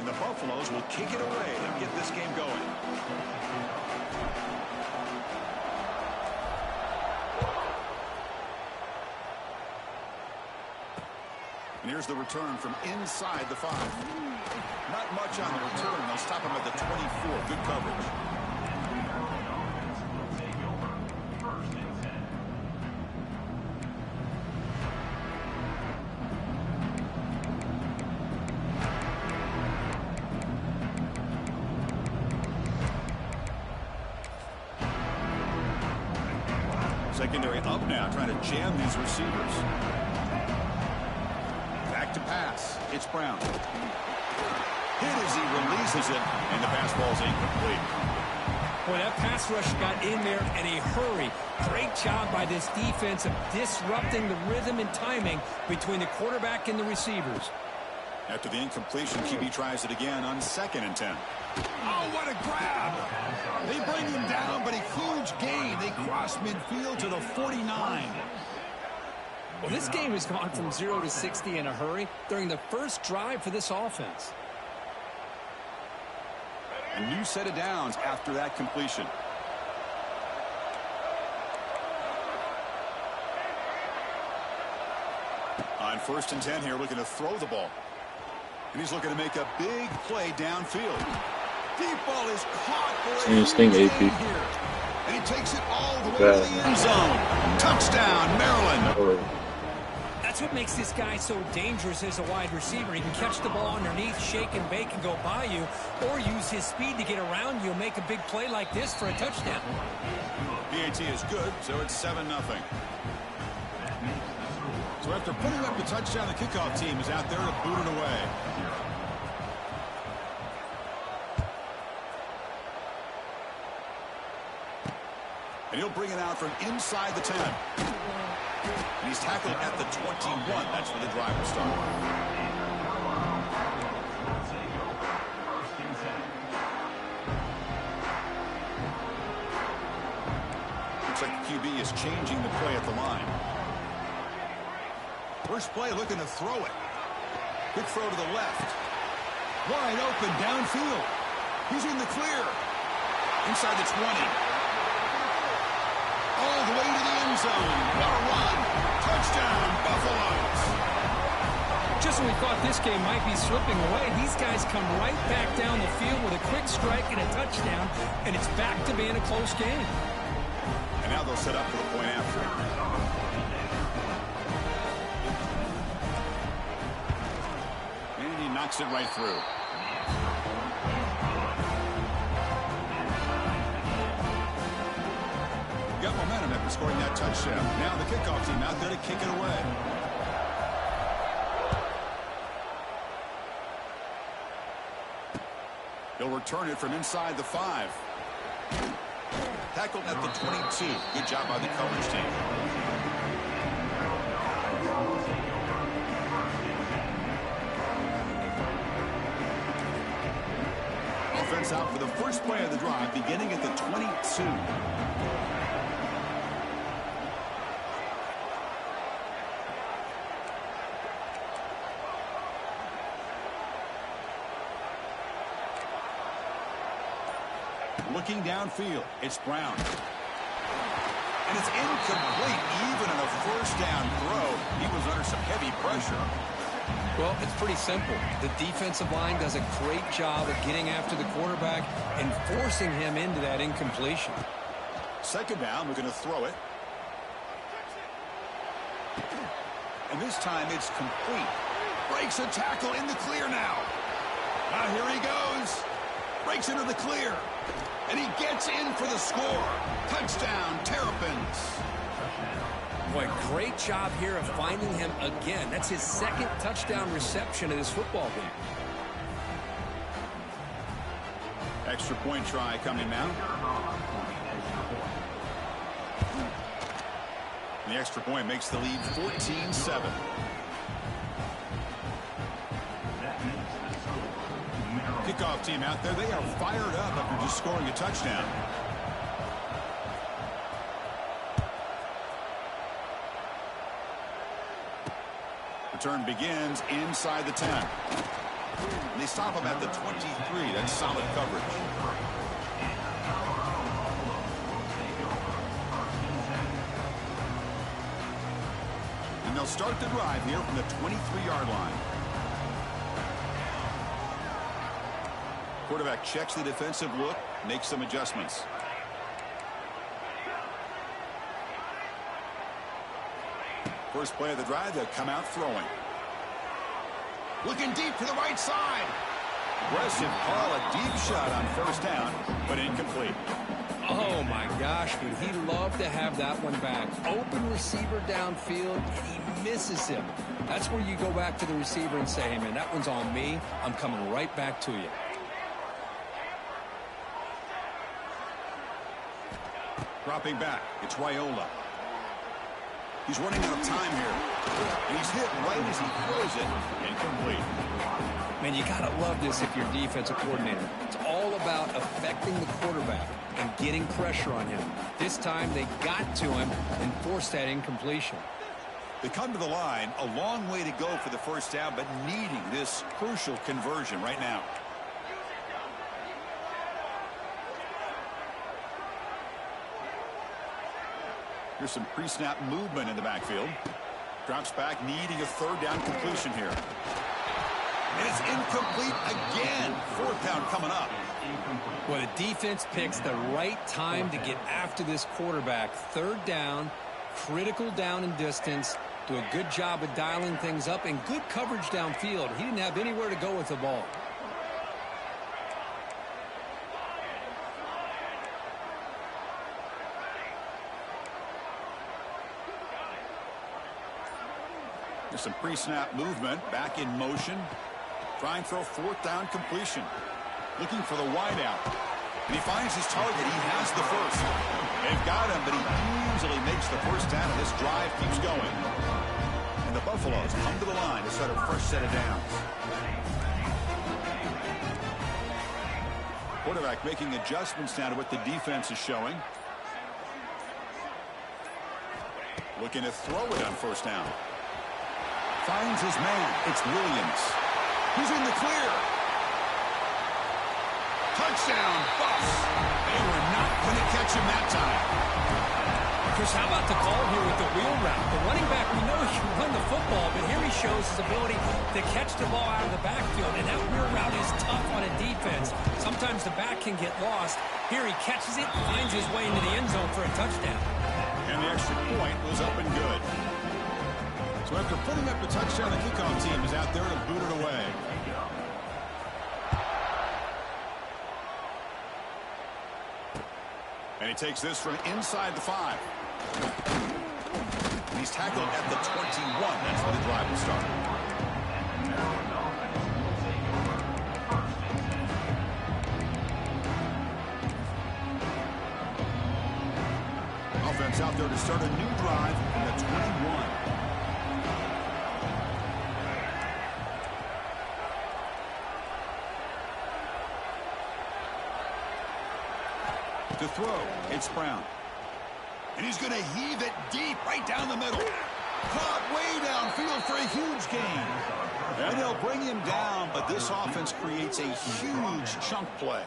And the Buffaloes will kick it away to get this game going. And here's the return from inside the 5. Not much on the return. They'll stop him at the 24. Good coverage. Secondary up now, trying to jam these receivers. Back to pass. It's Brown. Hit as he releases it, and the pass ball's incomplete. Boy, that pass rush got in there in a hurry. Great job by this defense of disrupting the rhythm and timing between the quarterback and the receivers. After the incompletion, QB tries it again on 2nd and 10. Oh, what a grab! They bring him down, but a huge gain. They cross midfield to the 49. Well, this game has gone from 0 to 60 in a hurry during the first drive for this offense. A new set of downs after that completion. On 1st and 10 here, looking to throw the ball. And he's looking to make a big play downfield. Deep ball is caught for a thing, AP. here. And he takes it all the way to the end zone. Touchdown, Maryland. That's what makes this guy so dangerous as a wide receiver. He can catch the ball underneath, shake and bake and go by you, or use his speed to get around you and make a big play like this for a touchdown. PAT is good, so it's 7-0. So after putting up the touchdown, the kickoff team is out there to boot it away. And he'll bring it out from inside the 10. And he's tackled at the 21. That's where the drive will start. Looks like the QB is changing the play at the line. First play looking to throw it. Quick throw to the left. Wide open downfield. He's in the clear. Inside the 20. All the way to the end zone. What a run. Touchdown, Buffaloes. Just when we thought this game might be slipping away, these guys come right back down the field with a quick strike and a touchdown, and it's back to being a close game. And now they'll set up for the point after. And he knocks it right through. Got momentum after scoring that touchdown. Now the kickoff team out there to kick it away. He'll return it from inside the 5. Tackled at the 22. Good job by the coverage team. Offense out for the first play of the drive, beginning at the 22. Looking downfield, it's Brown. And it's incomplete. Even in a first down throw, he was under some heavy pressure. Well, it's pretty simple. The defensive line does a great job of getting after the quarterback and forcing him into that incompletion. Second down, we're going to throw it. And this time it's complete. Breaks a tackle in the clear now. Here he goes. Breaks into the clear. And he gets in for the score. Touchdown, Terrapins. Boy, great job here of finding him again. That's his second touchdown reception of this football game. Extra point try coming now. The extra point makes the lead 14-7. Kickoff team out there, they are fired up after just scoring a touchdown. Return begins inside the 10. The They stop him at the 23. That's solid coverage. And they'll start the drive here from the 23-yard line. Quarterback checks the defensive look, makes some adjustments. First play of the drive, they'll come out throwing. Looking deep to the right side. Aggressive call, a deep shot on first down, but incomplete. Oh, my gosh, would he love to have that one back. Open receiver downfield, and he misses him. That's where you go back to the receiver and say, hey, man, that one's on me. I'm coming right back to you. Dropping back, it's Raiola. He's running out of time here. And he's hit right as he throws it. Incomplete. Man, you got to love this if you're a defensive coordinator. It's all about affecting the quarterback and getting pressure on him. This time they got to him and forced that incompletion. They come to the line, a long way to go for the first down, but needing this crucial conversion right now. Here's some pre-snap movement in the backfield. Drops back, needing a third down completion here. And it's incomplete again. Fourth down coming up. Well, the defense picks the right time to get after this quarterback. Third down, critical down and distance. Do a good job of dialing things up and good coverage downfield. He didn't have anywhere to go with the ball. There's some pre-snap movement, back in motion. Trying for a fourth down completion. Looking for the wideout. And he finds his target. He has the first. They've got him, but he easily makes the first down, and this drive keeps going. And the Buffaloes come to the line to start a fresh set of downs. Quarterback making adjustments now to what the defense is showing. Looking to throw it on first down. Finds his man. It's Williams. He's in the clear. Touchdown, Buffs. They were not going to catch him that time. Chris, how about the call here with the wheel route? The running back, we know he can run the football, but here he shows his ability to catch the ball out of the backfield, and that wheel route is tough on a defense. Sometimes the back can get lost. Here he catches it, finds his way into the end zone for a touchdown. And the extra point was up and good. So after putting up the touchdown, the kickoff team is out there to boot it away. And he takes this from inside the 5. And he's tackled at the 21. That's where the drive will start. Offense out there to start a new drive at the 21. To throw, it's Brown. And he's going to heave it deep right down the middle. Caught way downfield for a huge gain. And they'll bring him down, but this offense creates a huge chunk play.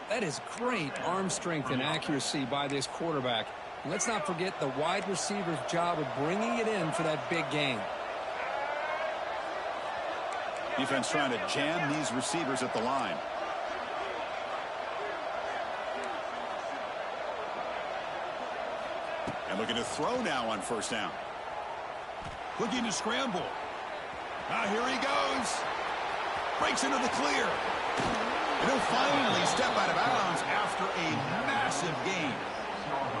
That is great arm strength and accuracy by this quarterback. And let's not forget the wide receiver's job of bringing it in for that big gain. Defense trying to jam these receivers at the line. And looking to throw now on first down. Looking to scramble. Now here he goes. Breaks into the clear. And he'll finally step out of bounds after a massive gain.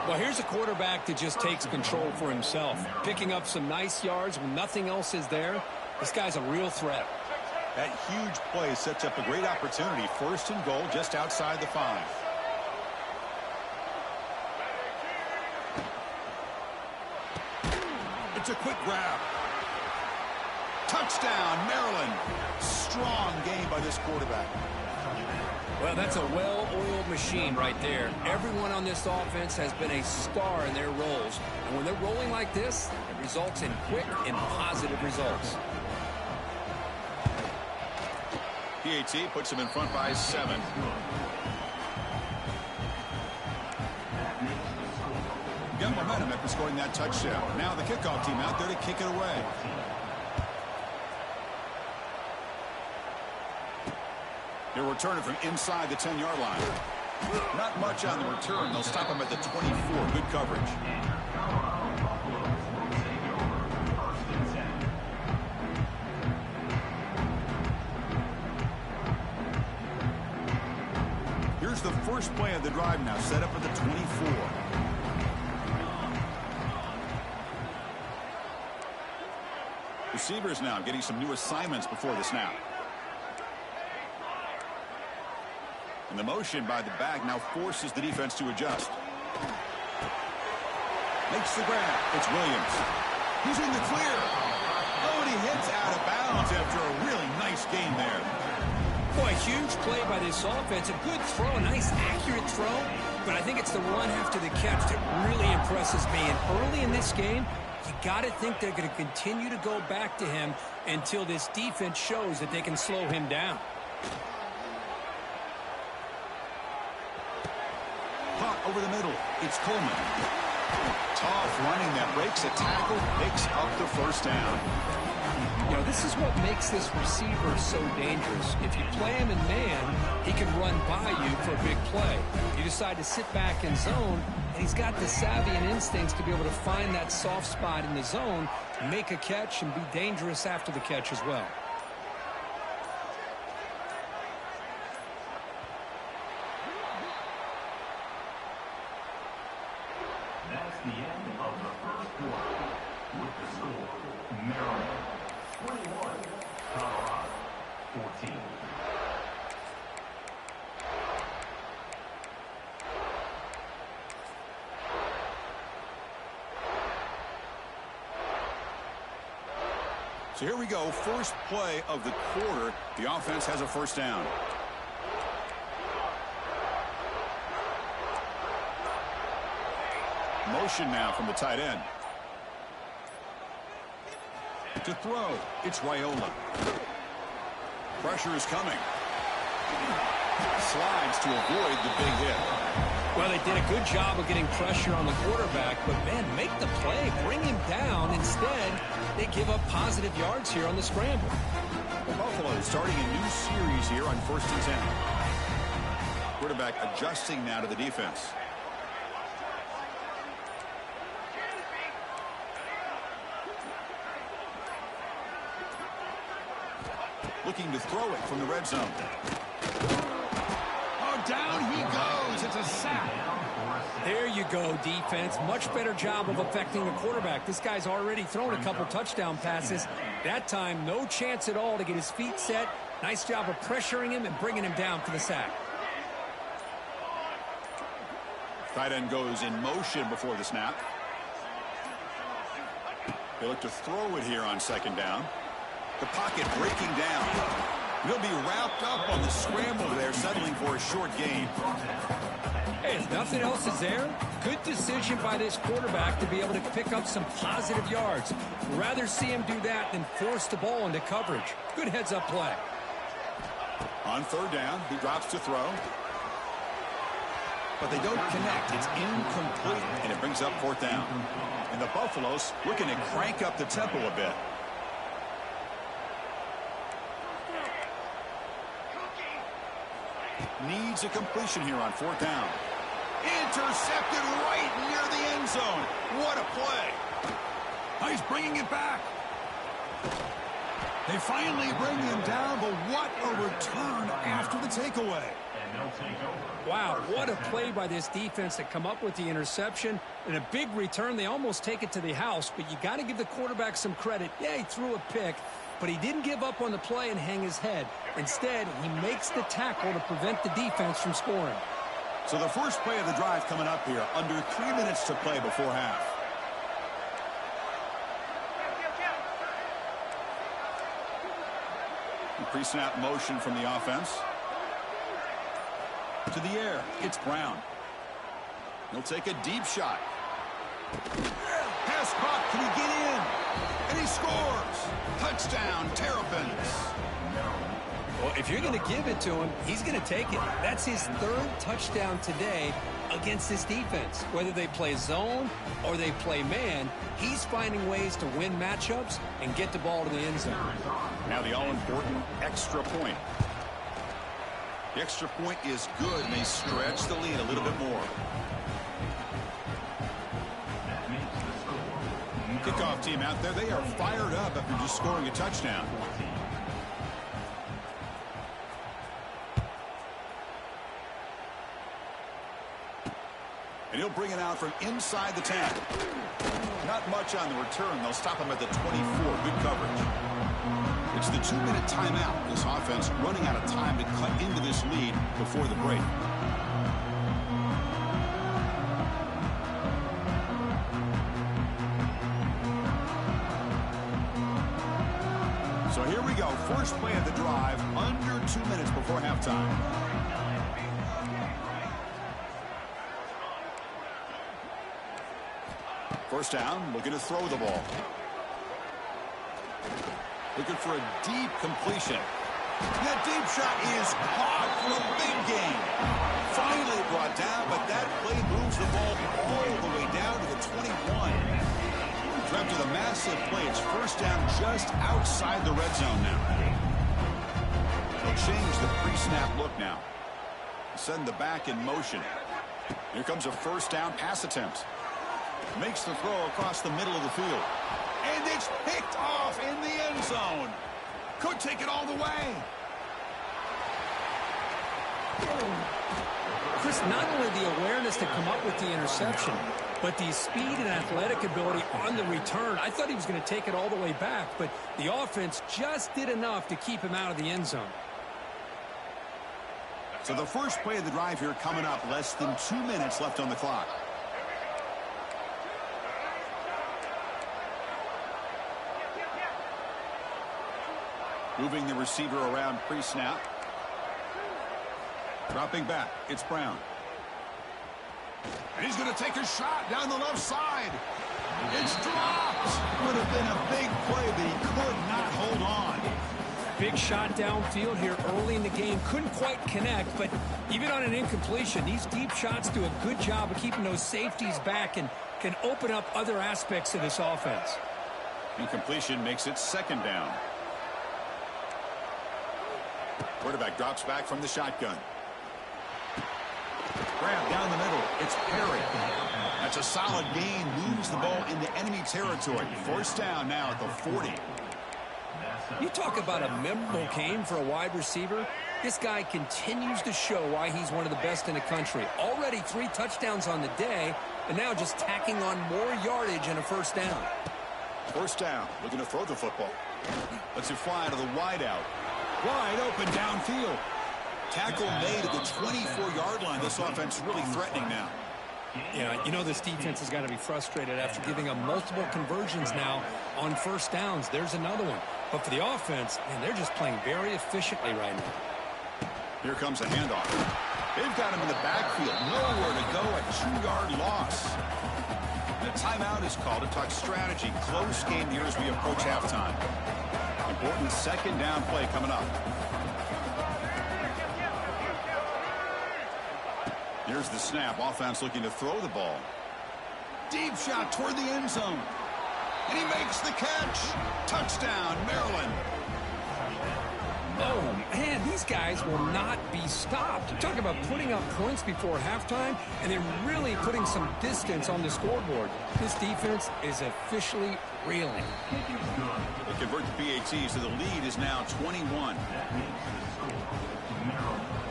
Well, here's a quarterback that just takes control for himself. Picking up some nice yards when nothing else is there. This guy's a real threat. That huge play sets up a great opportunity. First and goal just outside the 5. It's a quick grab. Touchdown, Maryland. Strong game by this quarterback. Well, that's a well-oiled machine right there. Everyone on this offense has been a star in their roles. And when they're rolling like this, it results in quick and positive results. PAT puts him in front by 7. Got momentum after scoring that touchdown. Now the kickoff team out there to kick it away. He'll return it from inside the 10-yard line. Not much on the return. They'll stop him at the 24. Good coverage. Here's the first play of the drive now, set up at the 24. Receivers now getting some new assignments before the snap. And the motion by the back now forces the defense to adjust. Makes the grab. It's Williams. He's in the clear. Oh, and he hits out of bounds after a really nice gain there. Boy, huge play by this offense. A good throw, a nice accurate throw. But I think it's the run after the catch that really impresses me. And early in this game, you got to think they're going to continue to go back to him until this defense shows that they can slow him down. Caught over the middle. It's Coleman. Tough running that breaks a tackle, picks up the first down. You know, this is what makes this receiver so dangerous. If you play him in man, he can run by you for a big play. You decide to sit back in zone, and he's got the savvy and instincts to be able to find that soft spot in the zone, make a catch, and be dangerous after the catch as well. That's the end of the first quarter with the score, Maryland 21, Colorado 14. So here we go, first play of the quarter. The offense has a first down. Motion now from the tight end. To throw, it's Raiola. Pressure is coming. Slides to avoid the big hit. Well, they did a good job of getting pressure on the quarterback, but, man, make the play, bring him down. Instead, they give up positive yards here on the scramble. The Buffalo starting a new series here on 1st and 10. Quarterback adjusting now to the defense. Looking to throw it from the red zone. Oh, down he goes. It's a sack. There you go, defense. Much better job of affecting the quarterback. This guy's already thrown a couple touchdown passes. That time, no chance at all to get his feet set. Nice job of pressuring him and bringing him down for the sack. Tight end goes in motion before the snap. They look to throw it here on 2nd down. The pocket breaking down. He'll be wrapped up on the scramble there, settling for a short gain. Hey, if nothing else is there, good decision by this quarterback to be able to pick up some positive yards. Rather see him do that than force the ball into coverage. Good heads-up play. On 3rd down, he drops to throw. But they don't connect. It's incomplete, and it brings up 4th down. And the Buffaloes looking to crank up the tempo a bit. Needs a completion here on 4th down. Intercepted right near the end zone. What a play. Oh, he's bringing it back. They finally bring him down, but what a return after the takeaway. Wow, what a play by this defense to come up with the interception. And a big return. They almost take it to the house, but you got to give the quarterback some credit. Yeah, he threw a pick, but he didn't give up on the play and hang his head. Instead, he makes the tackle to prevent the defense from scoring. So the first play of the drive coming up here. Under 3 minutes to play before half. Pre-snap motion from the offense. To the air. It's Brown. He'll take a deep shot. Pass caught. Can he get in? And he scores. Touchdown, Terrapins. Well, Well, if you're going to give it to him, he's going to take it. That's his third touchdown today against this defense. Whether they play zone or they play man, he's finding ways to win matchups and get the ball to the end zone. Now the all-important extra point. The extra point is good, and they stretch the lead a little bit more. Kickoff team out there, they are fired up after just scoring a touchdown. And he'll bring it out from inside the 10. Not much on the return. They'll stop him at the 24. Good coverage. It's the 2-minute timeout. This offense running out of time to cut into this lead before the break. So here we go. First play of the drive, under 2 minutes before halftime. First down, looking to throw the ball. Looking for a deep completion. That deep shot is caught for a big gain. Finally brought down, but that play moves the ball all the way down to the 21. After the massive play, it's first down just outside the red zone now. They'll change the pre-snap look now. Send the back in motion. Here comes a first down pass attempt. Makes the throw across the middle of the field. And it's picked off in the end zone. Could take it all the way. Chris, not only the awareness to come up with the interception, but the speed and athletic ability on the return. I thought he was going to take it all the way back, but the offense just did enough to keep him out of the end zone. So the first play of the drive here coming up. Less than 2 minutes left on the clock. Moving the receiver around pre-snap. Dropping back. It's Brown. And he's going to take a shot down the left side. It's dropped. Would have been a big play, but he could not hold on. Big shot downfield here early in the game. Couldn't quite connect, but even on an incompletion, these deep shots do a good job of keeping those safeties back and can open up other aspects of this offense. Incompletion makes it second down. Quarterback drops back from the shotgun. Grab down the middle. It's Perry. That's a solid gain. Moves the ball into enemy territory. First down now at the 40. You talk about a memorable game for a wide receiver. This guy continues to show why he's one of the best in the country. Already 3 touchdowns on the day, and now just tacking on more yardage and a first down. First down. Looking to throw the football. Lets it fly to the wideout. Wide open downfield. Tackle made at the 24-yard line. This offense really threatening now. Yeah, you know this defense has got to be frustrated after giving them multiple conversions now on first downs. There's another one. But for the offense, man, they're just playing very efficiently right now. Here comes a handoff. They've got him in the backfield. Nowhere to go. A 2-yard loss. The timeout is called to talk strategy. Close game here as we approach halftime. Important second down play coming up. Here's the snap. Offense looking to throw the ball. Deep shot toward the end zone. And he makes the catch. Touchdown, Maryland. Oh, man, these guys will not be stopped. Talk about putting up points before halftime and then really putting some distance on the scoreboard. This defense is officially reeling. They convert the PAT, so the lead is now 21.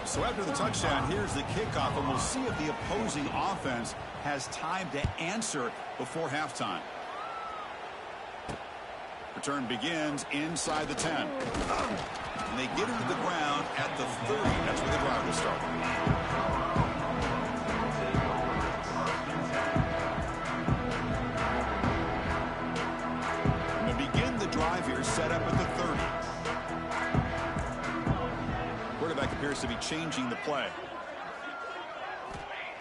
So after the touchdown, here's the kickoff, and we'll see if the opposing offense has time to answer before halftime. Return begins inside the 10. And they get it to the ground at the 30. That's where the drive will start. And to begin the drive here, set up at the 30. Quarterback appears to be changing the play.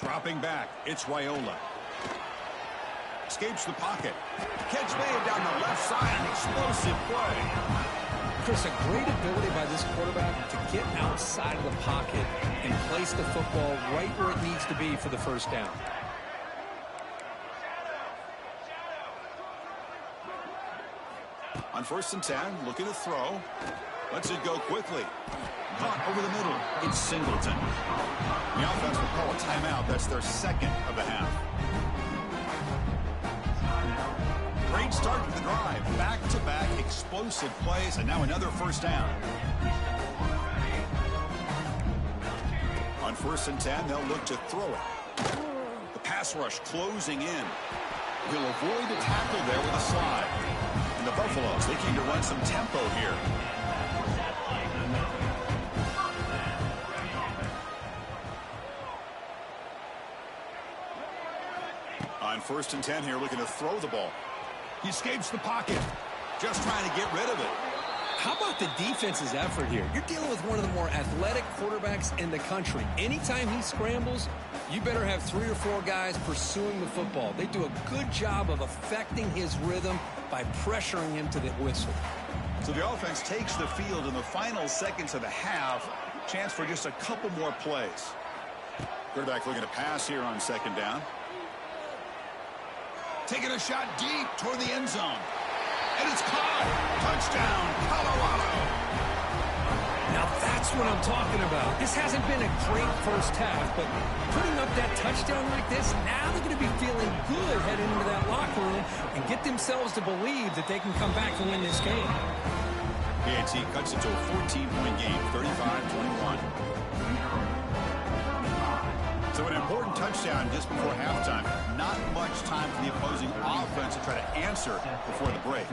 Dropping back, it's Raiola. Escapes the pocket. Catch made down the left side. An explosive play. Chris, a great ability by this quarterback to get outside of the pocket and place the football right where it needs to be for the first down. On 1st and 10, looking to throw. Lets it go quickly. Caught over the middle. It's Singleton. The offense will call a timeout. That's their second of the half. Great start to the drive. Back-to-back explosive plays, and now another first down. On 1st and 10, they'll look to throw it. The pass rush closing in. He'll avoid the tackle there with a slide. And the Buffaloes looking to run some tempo here. On 1st and 10 here, looking to throw the ball. He escapes the pocket. Just trying to get rid of it. How about the defense's effort here? You're dealing with one of the more athletic quarterbacks in the country. Anytime he scrambles, you better have 3 or 4 guys pursuing the football. They do a good job of affecting his rhythm by pressuring him to the whistle. So the offense takes the field in the final seconds of the half. Chance for just a couple more plays. Quarterback looking to pass here on 2nd down. Taking a shot deep toward the end zone. And it's caught. Touchdown, Colorado. Now that's what I'm talking about. This hasn't been a great first half, but putting up that touchdown like this, now they're going to be feeling good heading into that locker room and get themselves to believe that they can come back and win this game. PAT cuts it to a 14-point game, 35-21. So an important touchdown just before halftime. Not much time for the opposing offense to try to answer before the break.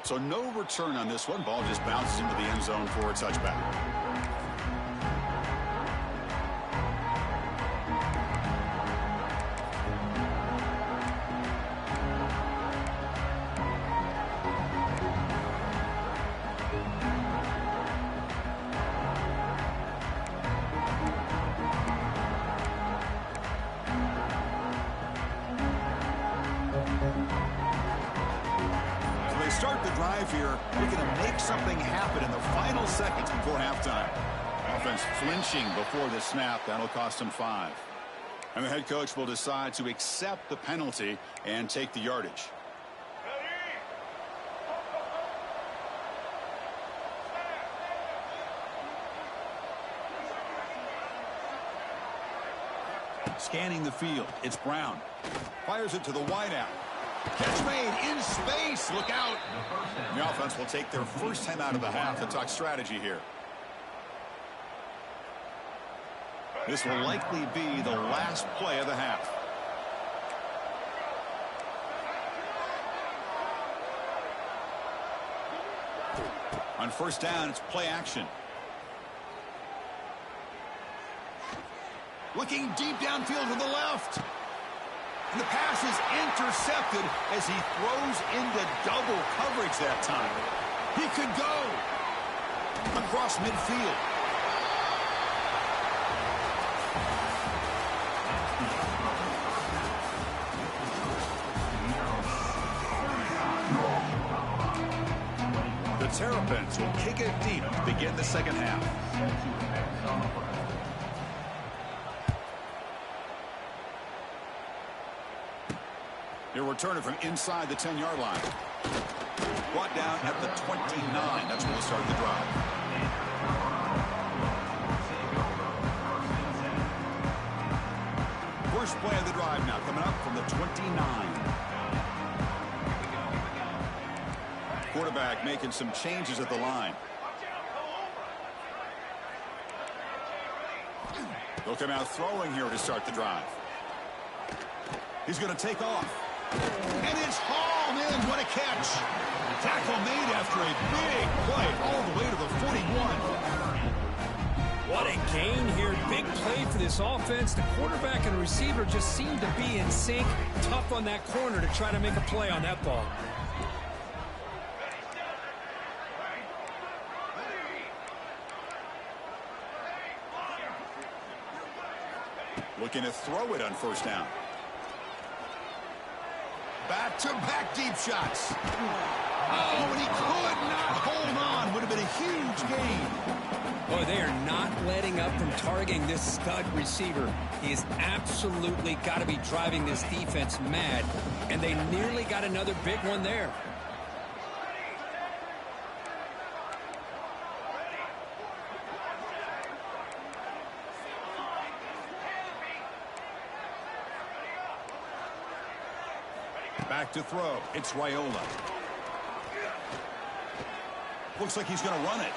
So no return on this one. Ball just bounces into the end zone for a touchback. Start the drive here, looking to make something happen in the final seconds before halftime. Offense flinching before the snap. That'll cost them 5. And the head coach will decide to accept the penalty and take the yardage. Scanning the field, it's Brown. Fires it to the wideout. Catch made in space. Look out. The offense will take their first time out of the half to talk strategy here. This will likely be the last play of the half. On 1st down, it's play action. Looking deep downfield to the left. And the pass is intercepted as he throws into double coverage that time. He could go across midfield. The Terrapins will kick it deep to begin the second half. He'll return it from inside the 10-yard line. Brought down at the 29. That's where we'll start the drive. First play of the drive now coming up from the 29. Quarterback making some changes at the line. They'll come out throwing here to start the drive. He's going to take off. And it's hauled in. What a catch. Tackle made after a big play all the way to the 41. What a gain here. Big play for this offense. The quarterback and receiver just seem to be in sync. Tough on that corner to try to make a play on that ball. Looking to throw it on 1st down. Back-to-back deep shots. Oh, and he could huge gain. Boy, they are not letting up from targeting this stud receiver. He has absolutely got to be driving this defense mad, and they nearly got another big one there. Back to throw. It's Raiola. Looks like he's going to run it.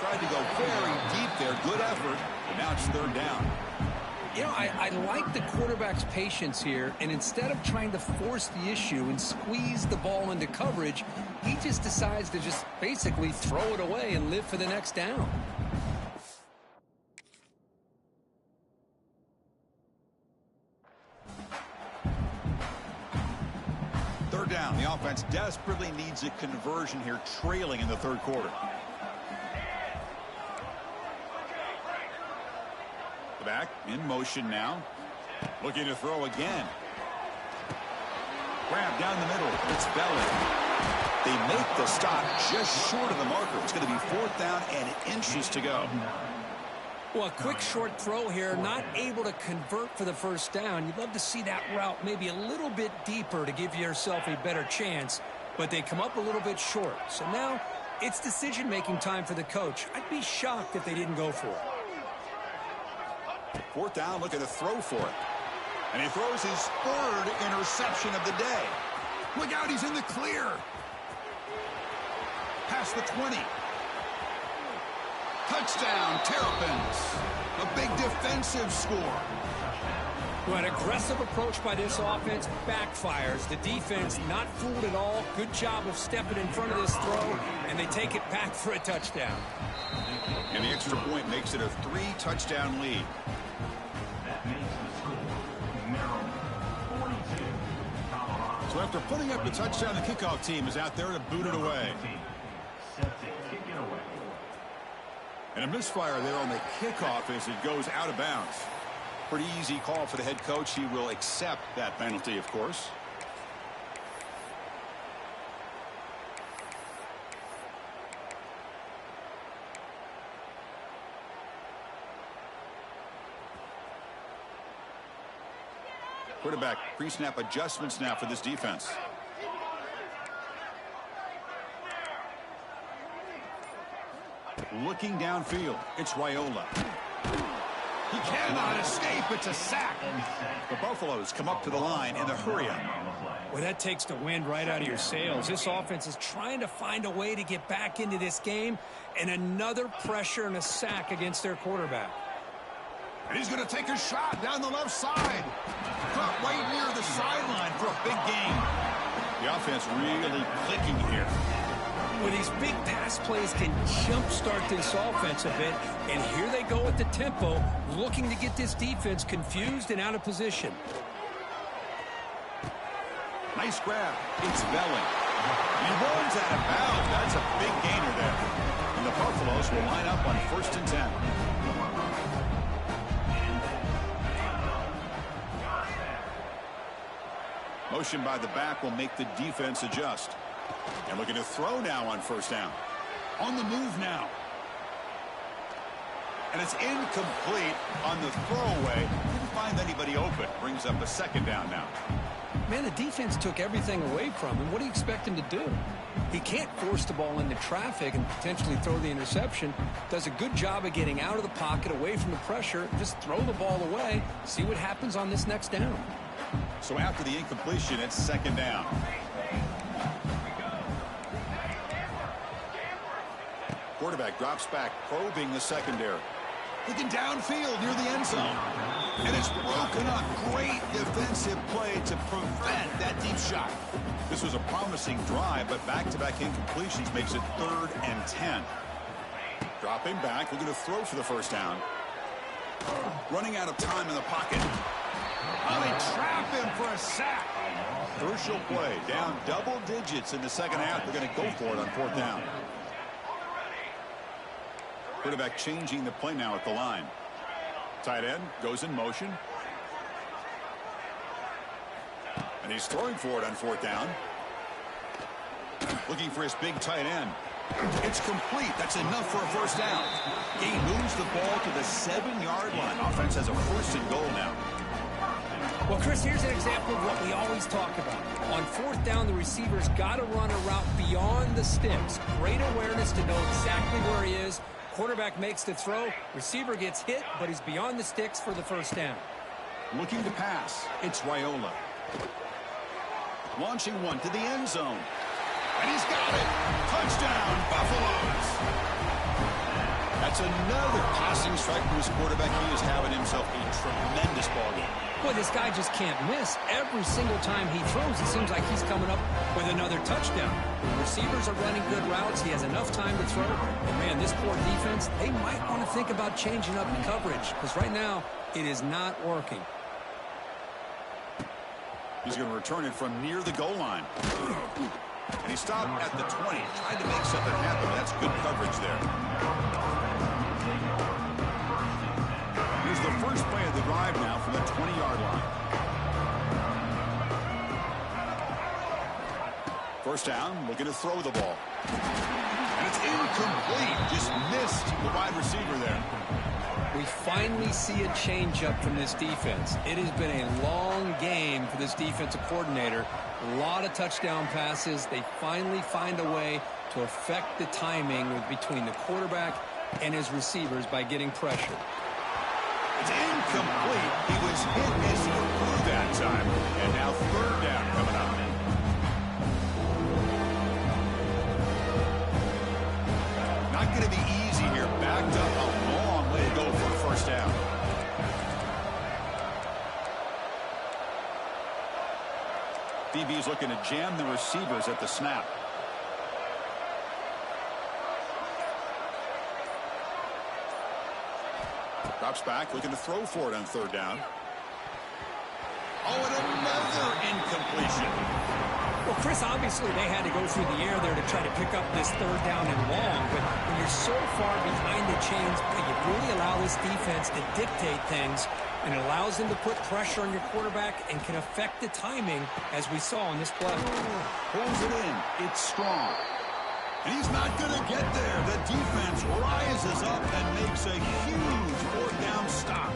Tried to go very deep there. Good effort. And now it's third down. You know, I like the quarterback's patience here, and instead of trying to force the issue and squeeze the ball into coverage, he just decides to just basically throw it away and live for the next down. Third down. The offense desperately needs a conversion here, trailing in the third quarter. The back in motion now. Looking to throw again. Grab down the middle. It's Belling. They make the stop just short of the marker. It's going to be fourth down and inches to go. Well, a quick short throw here, not able to convert for the first down. You'd love to see that route maybe a little bit deeper to give yourself a better chance, but they come up a little bit short. So now it's decision-making time for the coach. I'd be shocked if they didn't go for it. Fourth down, looking to throw for it. And he throws his third interception of the day. Look out, he's in the clear. Past the 20. Touchdown, Terrapins. A big defensive score. Well, an aggressive approach by this offense backfires. The defense not fooled at all. Good job of stepping in front of this throw, and they take it back for a touchdown. And the extra point makes it a 3-touchdown lead. That makes the score Maryland 42, Colorado. So after putting up the touchdown, the kickoff team is out there to boot it away. Set to kick it away. And a misfire there on the kickoff as it goes out of bounds. Pretty easy call for the head coach. He will accept that penalty, of course. Quarterback pre-snap adjustments now for this defense. Looking downfield, it's Raiola. He cannot escape. It's a sack. The Buffaloes come up to the line in a hurry-up. Well, that takes the wind right out of your sails. This offense is trying to find a way to get back into this game, and another pressure and a sack against their quarterback. And he's going to take a shot down the left side. Caught right near the sideline for a big gain. The offense really clicking here. Well, these big pass plays can jumpstart this offense a bit, and here they go at the tempo, looking to get this defense confused and out of position. Nice grab. It's Belling. He runs out of bounds. That's a big gainer there. And the Buffaloes will line up on 1st and 10. Motion by the back will make the defense adjust. And looking to throw now on 1st down. On the move now. And it's incomplete on the throwaway. Didn't find anybody open. Brings up a 2nd down now. Man, the defense took everything away from him. What do you expect him to do? He can't force the ball into traffic and potentially throw the interception. Does a good job of getting out of the pocket, away from the pressure. Just throw the ball away. See what happens on this next down. So after the incompletion, it's 2nd down. Quarterback drops back, probing the secondary. Looking downfield near the end zone. And it's broken up. Great defensive play to prevent that deep shot. This was a promising drive, but back-to-back incompletions makes it 3rd and 10. Dropping back, looking to throw for the 1st down. Running out of time in the pocket. Oh, they trap him for a sack. Crucial play. Down double digits in the 2nd half. They're going to go for it on 4th down. Quarterback changing the play now at the line. Tight end goes in motion. And he's throwing for it on 4th down. Looking for his big tight end. It's complete. That's enough for a first down. He moves the ball to the 7-yard line. Offense has a first and goal now. Well, Chris, here's an example of what we always talk about. On fourth down, the receiver's got to run a route beyond the sticks. Great awareness to know exactly where he is. Quarterback makes the throw. Receiver gets hit, but he's beyond the sticks for the first down. Looking to pass. It's Raiola. Launching one to the end zone. And he's got it. Touchdown, Buffaloes. That's another passing strike from his quarterback. He is having himself a tremendous ball game. Boy, this guy just can't miss. Every single time he throws, it seems like he's coming up with another touchdown. The receivers are running good routes. He has enough time to throw. And, man, this poor defense, they might want to think about changing up the coverage because right now it is not working. He's going to return it from near the goal line. And he stopped at the 20, trying to make something happen. That's good coverage there. Here's the first play of the drive now from the 20-yard line. First down, looking to throw the ball. And it's incomplete. Just missed the wide receiver there. We finally see a change-up from this defense. It has been a long game for this defensive coordinator. A lot of touchdown passes. They finally find a way to affect the timing between the quarterback and his receivers by getting pressure. It's incomplete. He was hit as he threw that time. And now third down coming up. Not going to be easy here. Backed up a long way to go for a first down. DB's looking to jam the receivers at the snap. Drops back, looking to throw for it on third down. Oh, and another incompletion. Well, Chris, obviously they had to go through the air there to try to pick up this third down and long, but when you're so far behind the chains, you really allow this defense to dictate things, and it allows them to put pressure on your quarterback and can affect the timing, as we saw in this play. Pulls it in. It's strong. And he's not going to get there. The defense rises up and makes a huge fourth down stop.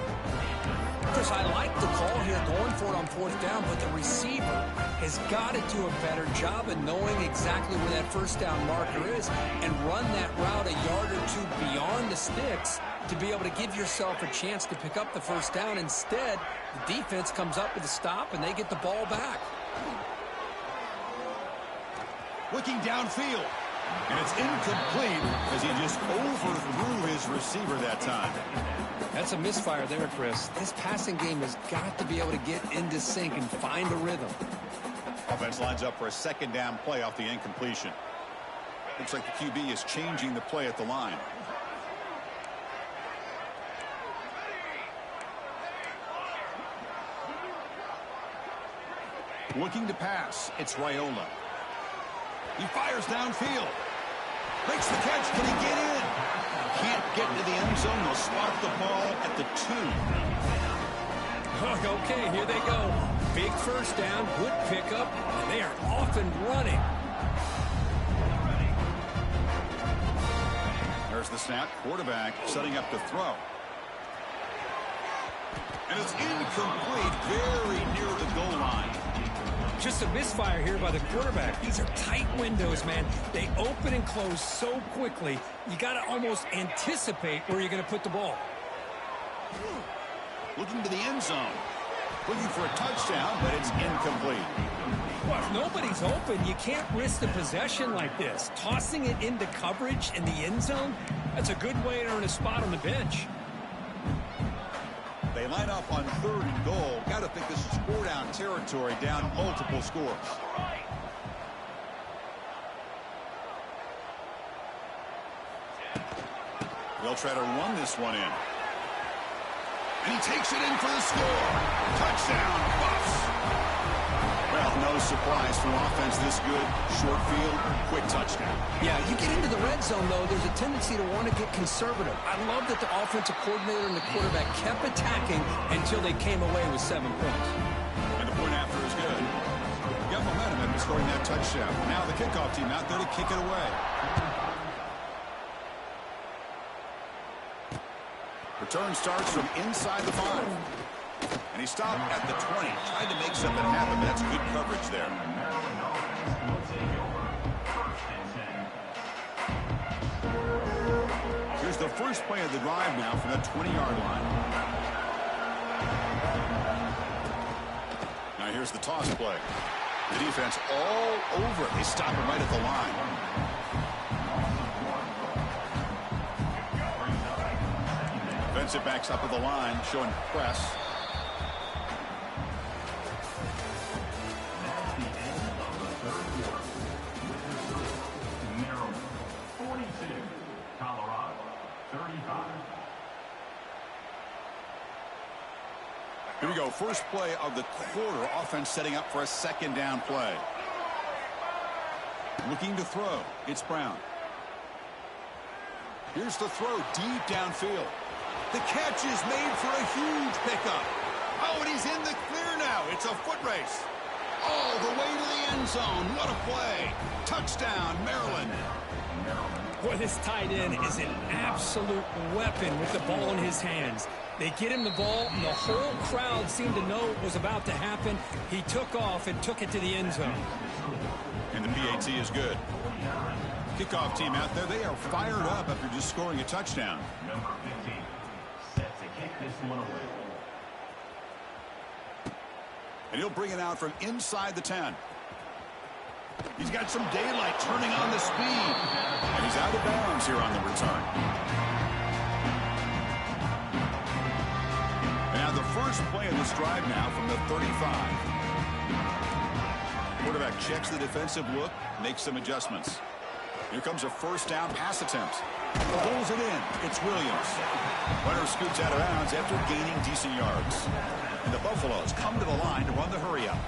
Chris, I like the call here going for it on fourth down, but the receiver has got to do a better job of knowing exactly where that first down marker is and run that route a yard or two beyond the sticks to be able to give yourself a chance to pick up the first down. Instead, the defense comes up with a stop and they get the ball back. Looking downfield. And it's incomplete as he just overthrew his receiver that time. That's a misfire there, Chris. This passing game has got to be able to get into sync and find a rhythm. Offense lines up for a second down play off the incompletion. Looks like the QB is changing the play at the line. Looking to pass. It's Raiola. He fires downfield. Makes the catch. Can he get in? Can't get to the end zone. They'll spot the ball at the 2. Okay, here they go. Big first down, good pickup, and they are off and running. There's the snap. Quarterback setting up to throw. And it's incomplete. Very near the goal line. Just a misfire here by the quarterback. These are tight windows, man. They open and close so quickly. You got to almost anticipate where you're going to put the ball. Looking to the end zone. Looking for a touchdown, but it's incomplete. Well, if nobody's open, you can't risk the possession like this. Tossing it into coverage in the end zone, that's a good way to earn a spot on the bench. They line up on third and goal. Got to think this is four-down territory, down multiple scores. They'll try to run this one in. And he takes it in for the score. Touchdown, Buffs. Well, no surprise from offense this good. Short field, quick touchdown. Yeah, you get into the red zone, though, there's a tendency to want to get conservative. I love that the offensive coordinator and the quarterback kept attacking until they came away with 7 points. And the point after is good. Got momentum at the scoring that touchdown. Now the kickoff team out there to kick it away. Return starts from inside the 5. And he stopped at the 20. Tried to make something happen, but that's good coverage there. Here's the first play of the drive now from the 20-yard line. Now here's the toss play. The defense all over it. They stop him right at the line. Defensive backs up at the line, showing press. Maryland, 42. Colorado, 35. Here we go. First play of the quarter. Offense setting up for a second down play. Looking to throw. It's Brown. Here's the throw deep downfield. The catch is made for a huge pickup. Oh, and he's in the clear now. It's a foot race. All the way to the end zone. What a play. Touchdown, Maryland. Boy, this tight end is an absolute weapon with the ball in his hands. They get him the ball, and the whole crowd seemed to know what was about to happen. He took off and took it to the end zone. And the PAT is good. Kickoff team out there, they are fired up after just scoring a touchdown. Number 15, set to kick this one away. And he'll bring it out from inside the 10. He's got some daylight turning on the speed. And he's out of bounds here on the return. And now the first play of this drive now from the 35. Quarterback checks the defensive look, makes some adjustments. Here comes a first down pass attempt. Pulls it in. It's Williams. Runner scoots out of bounds after gaining decent yards. And the Buffaloes come to the line to run the hurry up.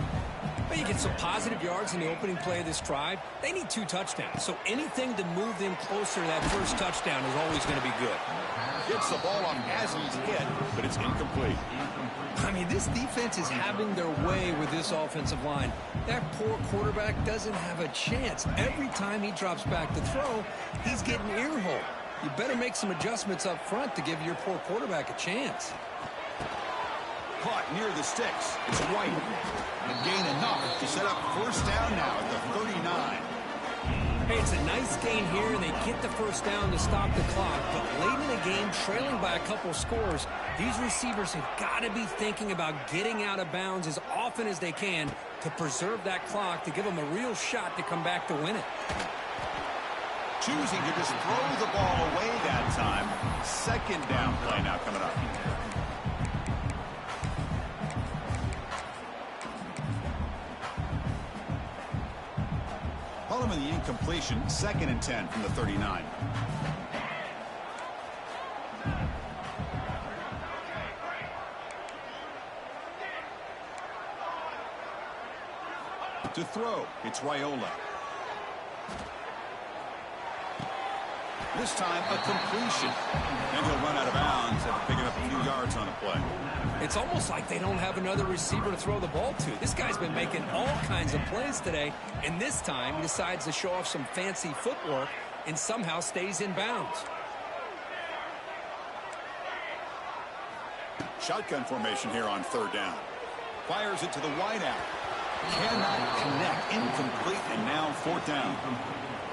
Well, you get some positive yards in the opening play of this drive. They need 2 touchdowns, so anything to move them closer to that first touchdown is always going to be good. Gets the ball on as he's hit, but it's incomplete. I mean, this defense is having their way with this offensive line. That poor quarterback doesn't have a chance. Every time he drops back to throw, he's getting earhole. You better make some adjustments up front to give your poor quarterback a chance. Caught near the sticks. It's White. And gain enough to set up first down now at the 39. Hey, it's a nice gain here, and they get the first down to stop the clock. But late in the game, trailing by a couple scores, these receivers have got to be thinking about getting out of bounds as often as they can to preserve that clock, to give them a real shot to come back to win it. Choosing to just throw the ball away that time. Second down play now coming up. Following the incompletion, 2nd and 10 from the 39. To throw, it's Raiola. This time, a completion. And he'll run out of bounds after picking up a few yards on the play. It's almost like they don't have another receiver to throw the ball to. This guy's been making all kinds of plays today, and this time he decides to show off some fancy footwork and somehow stays in bounds. Shotgun formation here on 3rd down. Fires it to the wideout. Cannot connect. Incomplete, and now 4th down.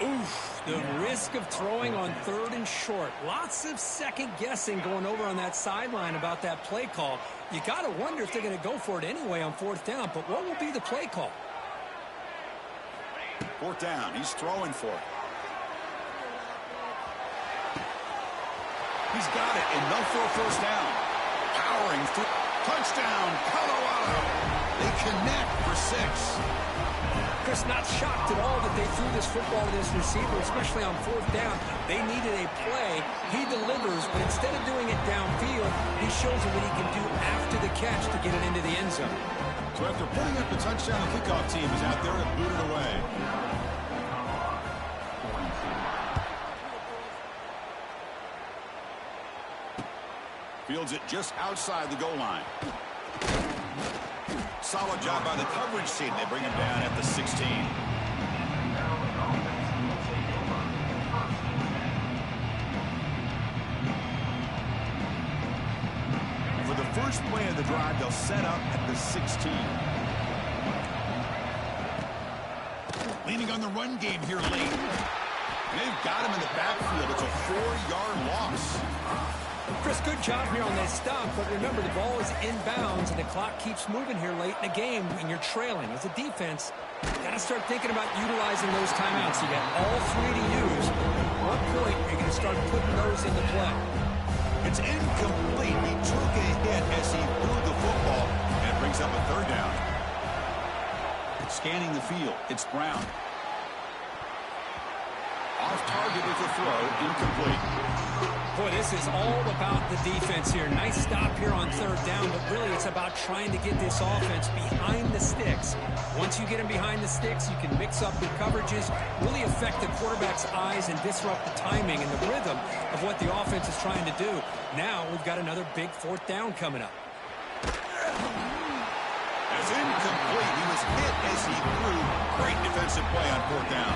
Oof, the risk of throwing on 3rd and short. Lots of second guessing going over on that sideline about that play call. You got to wonder if they're going to go for it anyway on 4th down, but what will be the play call? 4th down, he's throwing for it. He's got it, enough for a first down. Powering through. Touchdown, Colorado. They connect for 6. Chris, not shocked at all that they threw this football to this receiver, especially on 4th down. They needed a play. He delivers, but instead of doing it downfield, he shows them what he can do after the catch to get it into the end zone. So after putting up the touchdown, the kickoff team is out there to boot it away. Fields it just outside the goal line. Solid job by the coverage team. They bring him down at the 16. For the first play of the drive, they'll set up at the 16. Leaning on the run game here late. They've got him in the backfield. It's a 4-yard loss. Chris, good job here on that stop, but remember, the ball is inbounds, and the clock keeps moving here late in the game, and you're trailing. As a defense, you got to start thinking about utilizing those timeouts. You got all 3 to use. At what point are you going to start putting those into play? It's incomplete. He took a hit as he threw the football, and it brings up a 3rd down. Scanning the field, it's Brown. Off target with a throw, incomplete. Boy, this is all about the defense here. Nice stop here on 3rd down, but really it's about trying to get this offense behind the sticks. Once you get them behind the sticks, you can mix up the coverages, really affect the quarterback's eyes and disrupt the timing and the rhythm of what the offense is trying to do. Now we've got another big 4th down coming up. That's incomplete. He was hit as he threw. Great defensive play on 4th down.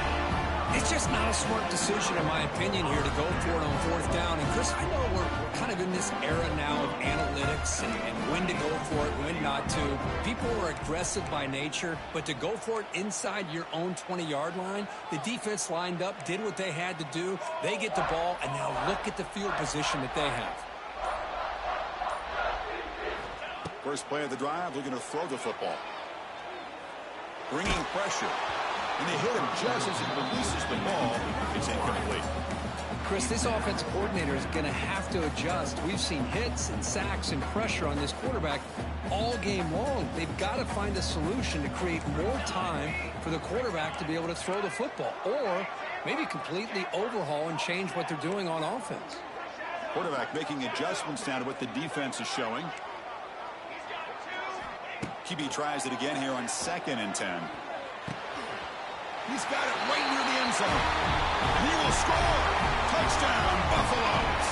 It's just not a smart decision, in my opinion, here to go for it on 4th down. And, Chris, I know we're kind of in this era now of analytics and when to go for it, when not to. People are aggressive by nature, but to go for it inside your own 20-yard line, the defense lined up, did what they had to do. They get the ball, and now look at the field position that they have. First play of the drive, looking to throw the football. Bringing pressure. And they hit him just as he releases the ball. It's incomplete. Chris, this offensive coordinator is going to have to adjust. We've seen hits and sacks and pressure on this quarterback all game long. They've got to find a solution to create more time for the quarterback to be able to throw the football, or maybe completely overhaul and change what they're doing on offense. Quarterback making adjustments now to what the defense is showing. QB tries it again here on 2nd and 10. He's got it right near the end zone. And he will score. Touchdown, Buffaloes.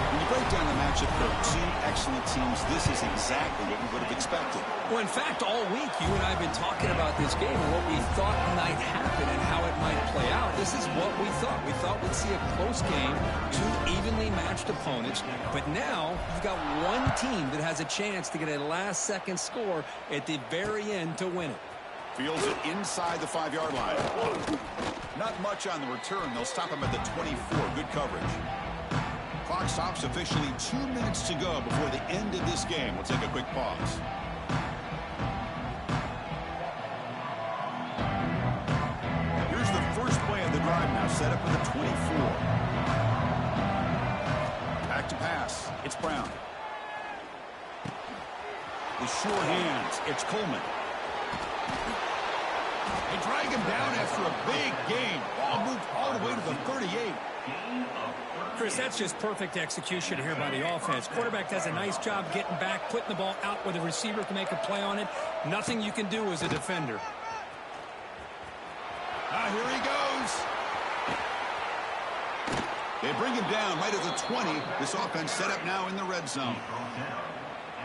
When you break down the matchup for 2 excellent teams, this is exactly what we would have expected. Well, in fact, all week, you and I have been talking about this game and what we thought might happen and how it might play out. This is what we thought. We thought we'd see a close game, 2 evenly matched opponents. But now, you've got one team that has a chance to get a last-second score at the very end to win it. Fields it inside the 5-yard line. Not much on the return. They'll stop him at the 24. Good coverage. Clock stops officially. 2 minutes to go before the end of this game. We'll take a quick pause. Here's the first play of the drive now. Set up with a 24. Back to pass. It's Brown. The sure hands. It's Coleman. They drag him down after a big gain. Ball moved all the way to the 38. Chris, that's just perfect execution here by the offense. Quarterback does a nice job getting back, putting the ball out where the receiver can make a play on it. Nothing you can do as a defender. Here he goes. They bring him down right at the 20. This offense set up now in the red zone.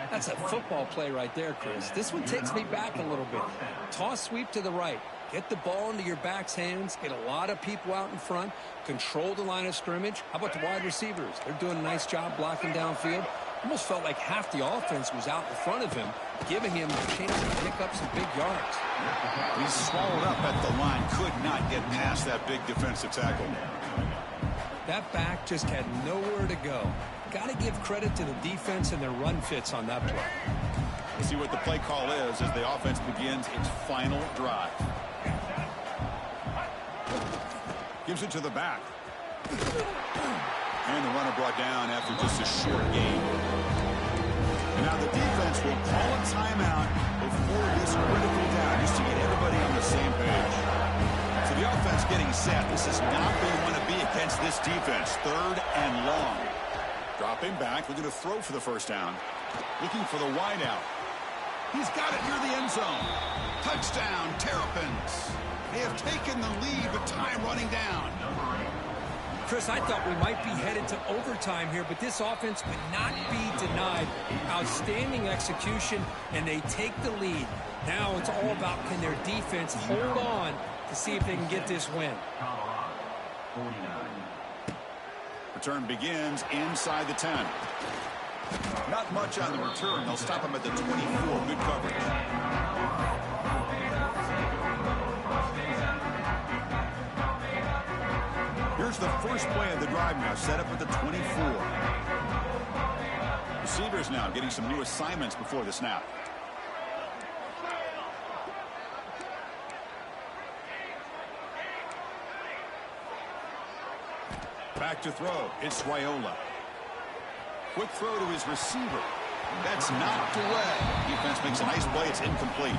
That's a football play right there, Chris. This one takes me back a little bit. Toss sweep to the right. Get the ball into your back's hands. Get a lot of people out in front. Control the line of scrimmage. How about the wide receivers? They're doing a nice job blocking downfield. Almost felt like half the offense was out in front of him, giving him a chance to pick up some big yards. He's swallowed up at the line. Could not get past that big defensive tackle. That back just had nowhere to go. Got to give credit to the defense and their run fits on that play. We'll see what the play call is as the offense begins its final drive. Gives it to the back. And the runner brought down after just a short gain. And now the defense will call a timeout before this critical down, just to get everybody on the same page. So the offense getting set. This is not where you want to be against this defense. 3rd and long. Dropping back, looking to throw for the first down. Looking for the wide out. He's got it near the end zone. Touchdown, Terrapins. They have taken the lead with time running down. Chris, I thought we might be headed to overtime here, but this offense could not be denied. Outstanding execution, and they take the lead. Now it's all about, can their defense hold on to see if they can get this win. Colorado, 49. Return begins inside the 10. Not much on the return. They'll stop him at the 24. Good coverage. Here's the first play of the drive now, set up at the 24. Receivers now getting some new assignments before the snap. Back to throw. It's Raiola. Quick throw to his receiver. That's knocked away. Defense makes a nice play. It's incomplete.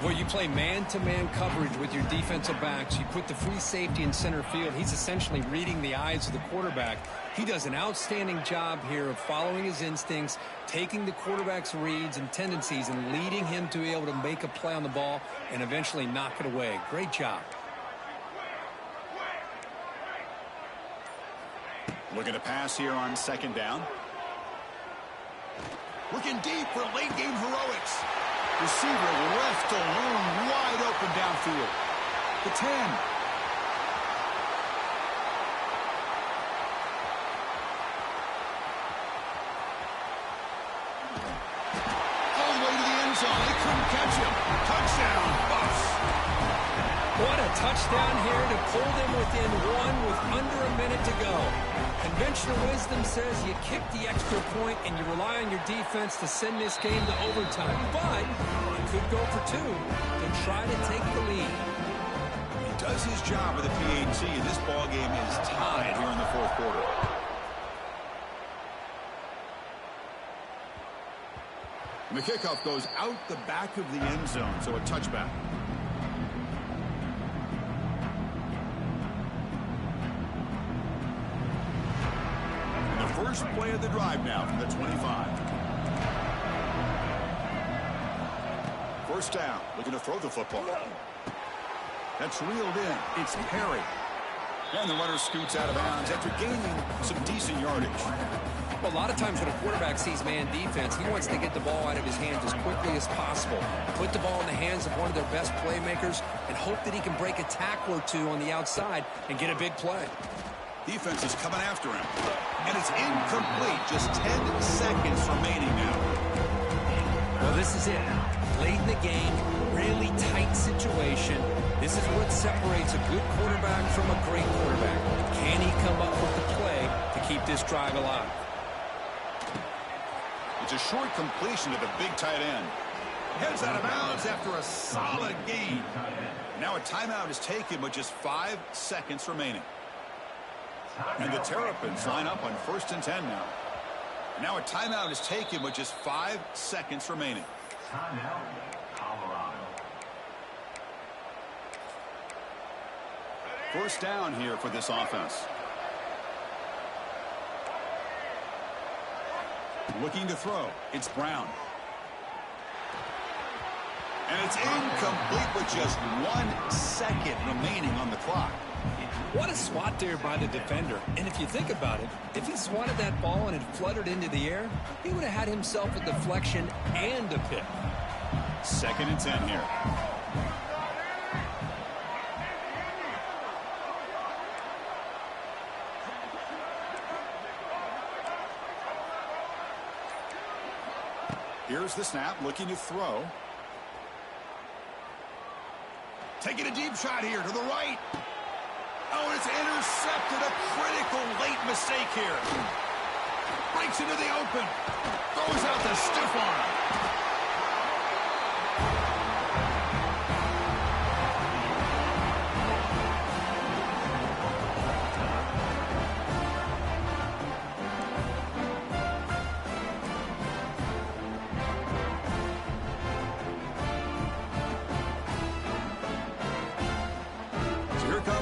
Well, you play man-to-man coverage with your defensive backs. You put the free safety in center field. He's essentially reading the eyes of the quarterback. He does an outstanding job here of following his instincts, taking the quarterback's reads and tendencies, and leading him to be able to make a play on the ball and eventually knock it away. Great job. Looking to pass here on second down. Looking deep for late-game heroics. Receiver left alone, wide open downfield. The 10. All the way to the end zone. They couldn't catch him. Touchdown, Buffs. What a touchdown here to pull them within one with under a minute to go. Conventional wisdom says you kick the extra point and you rely on your defense to send this game to overtime. But you could go for two to try to take the lead. He does his job with the PAT, and this ball game is tied here in the fourth quarter. And the kickoff goes out the back of the end zone, so a touchback. First play of the drive now from the 25. First down, looking to throw the football. That's reeled in. It's Perry. And the runner scoots out of bounds after gaining some decent yardage. Well, a lot of times when a quarterback sees man defense, he wants to get the ball out of his hands as quickly as possible. Put the ball in the hands of one of their best playmakers and hope that he can break a tackle or two on the outside and get a big play. Defense is coming after him. And it's incomplete. Just 10 seconds remaining now. Well, this is it. Late in the game, really tight situation. This is what separates a good quarterback from a great quarterback. Can he come up with the play to keep this drive alive? It's a short completion to the big tight end. Heads out of bounds after a solid gain. Now a timeout is taken with just 5 seconds remaining. And the Terrapins line up on 1st and 10 now. Now a timeout is taken with just 5 seconds remaining. Timeout, Colorado. First down here for this offense. Looking to throw. It's Brown. And it's incomplete with just 1 second remaining on the clock. What a swat there by the defender. And if you think about it, if he swatted that ball and it fluttered into the air, he would have had himself a deflection and a pick. 2nd and 10 here. Here's the snap, looking to throw. Taking a deep shot here to the right. Oh, and it's intercepted. A critical late mistake here. Breaks into the open. Throws out the stiff arm.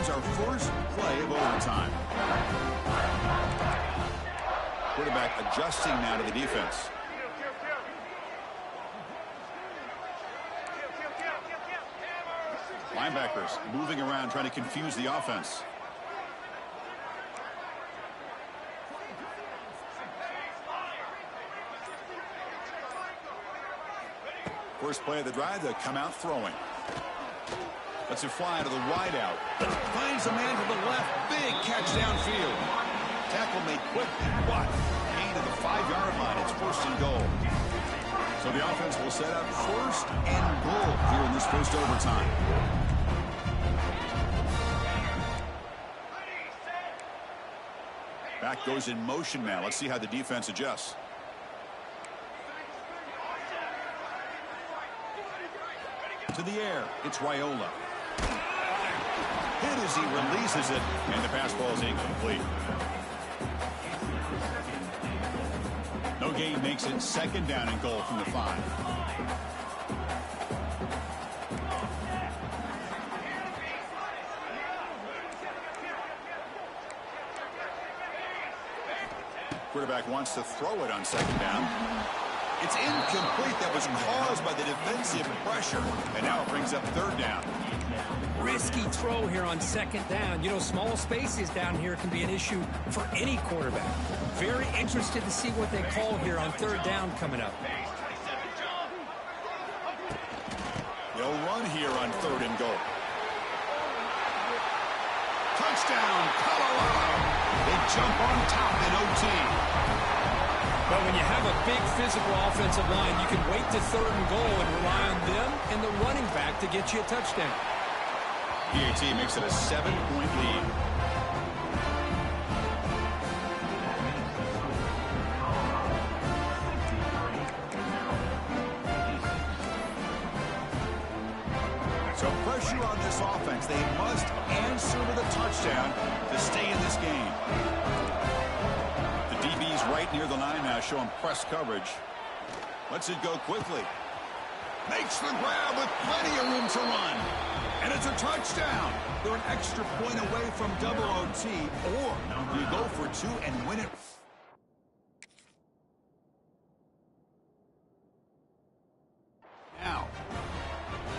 Our first play of overtime. Quarterback adjusting now to the defense. Linebackers moving around trying to confuse the offense. First play of the drive, they'll come out throwing. Lets it fly to the wide out. Finds a man to the left. Big catch downfield. Tackle made quick and what? Gain to the 5-yard line. It's first and goal. So the offense will set up first and goal here in this first overtime. Back goes in motion now. Let's see how the defense adjusts. To the air. It's Raiola. Hit as he releases it, and the pass ball is incomplete. No gain makes it second down and goal from the 5. Quarterback wants to throw it on second down. It's incomplete. That was caused by the defensive pressure. And now it brings up third down. Risky throw here on second down. You know, small spaces down here can be an issue for any quarterback. Very interested to see what they call here on third down coming up. They'll run here on third and goal. Touchdown, Colorado. They jump on top in OT. But when you have a big physical offensive line, you can wait to third and goal and rely on them and the running back to get you a touchdown. PAT makes it a 7-point lead. So pressure on this offense. They must answer with a touchdown to stay in this game. The DB's right near the line now, showing press coverage. Lets it go quickly. Makes the grab with plenty of room to run. And it's a touchdown. They're an extra point away from double OT, or you go for 2 and win it. Now.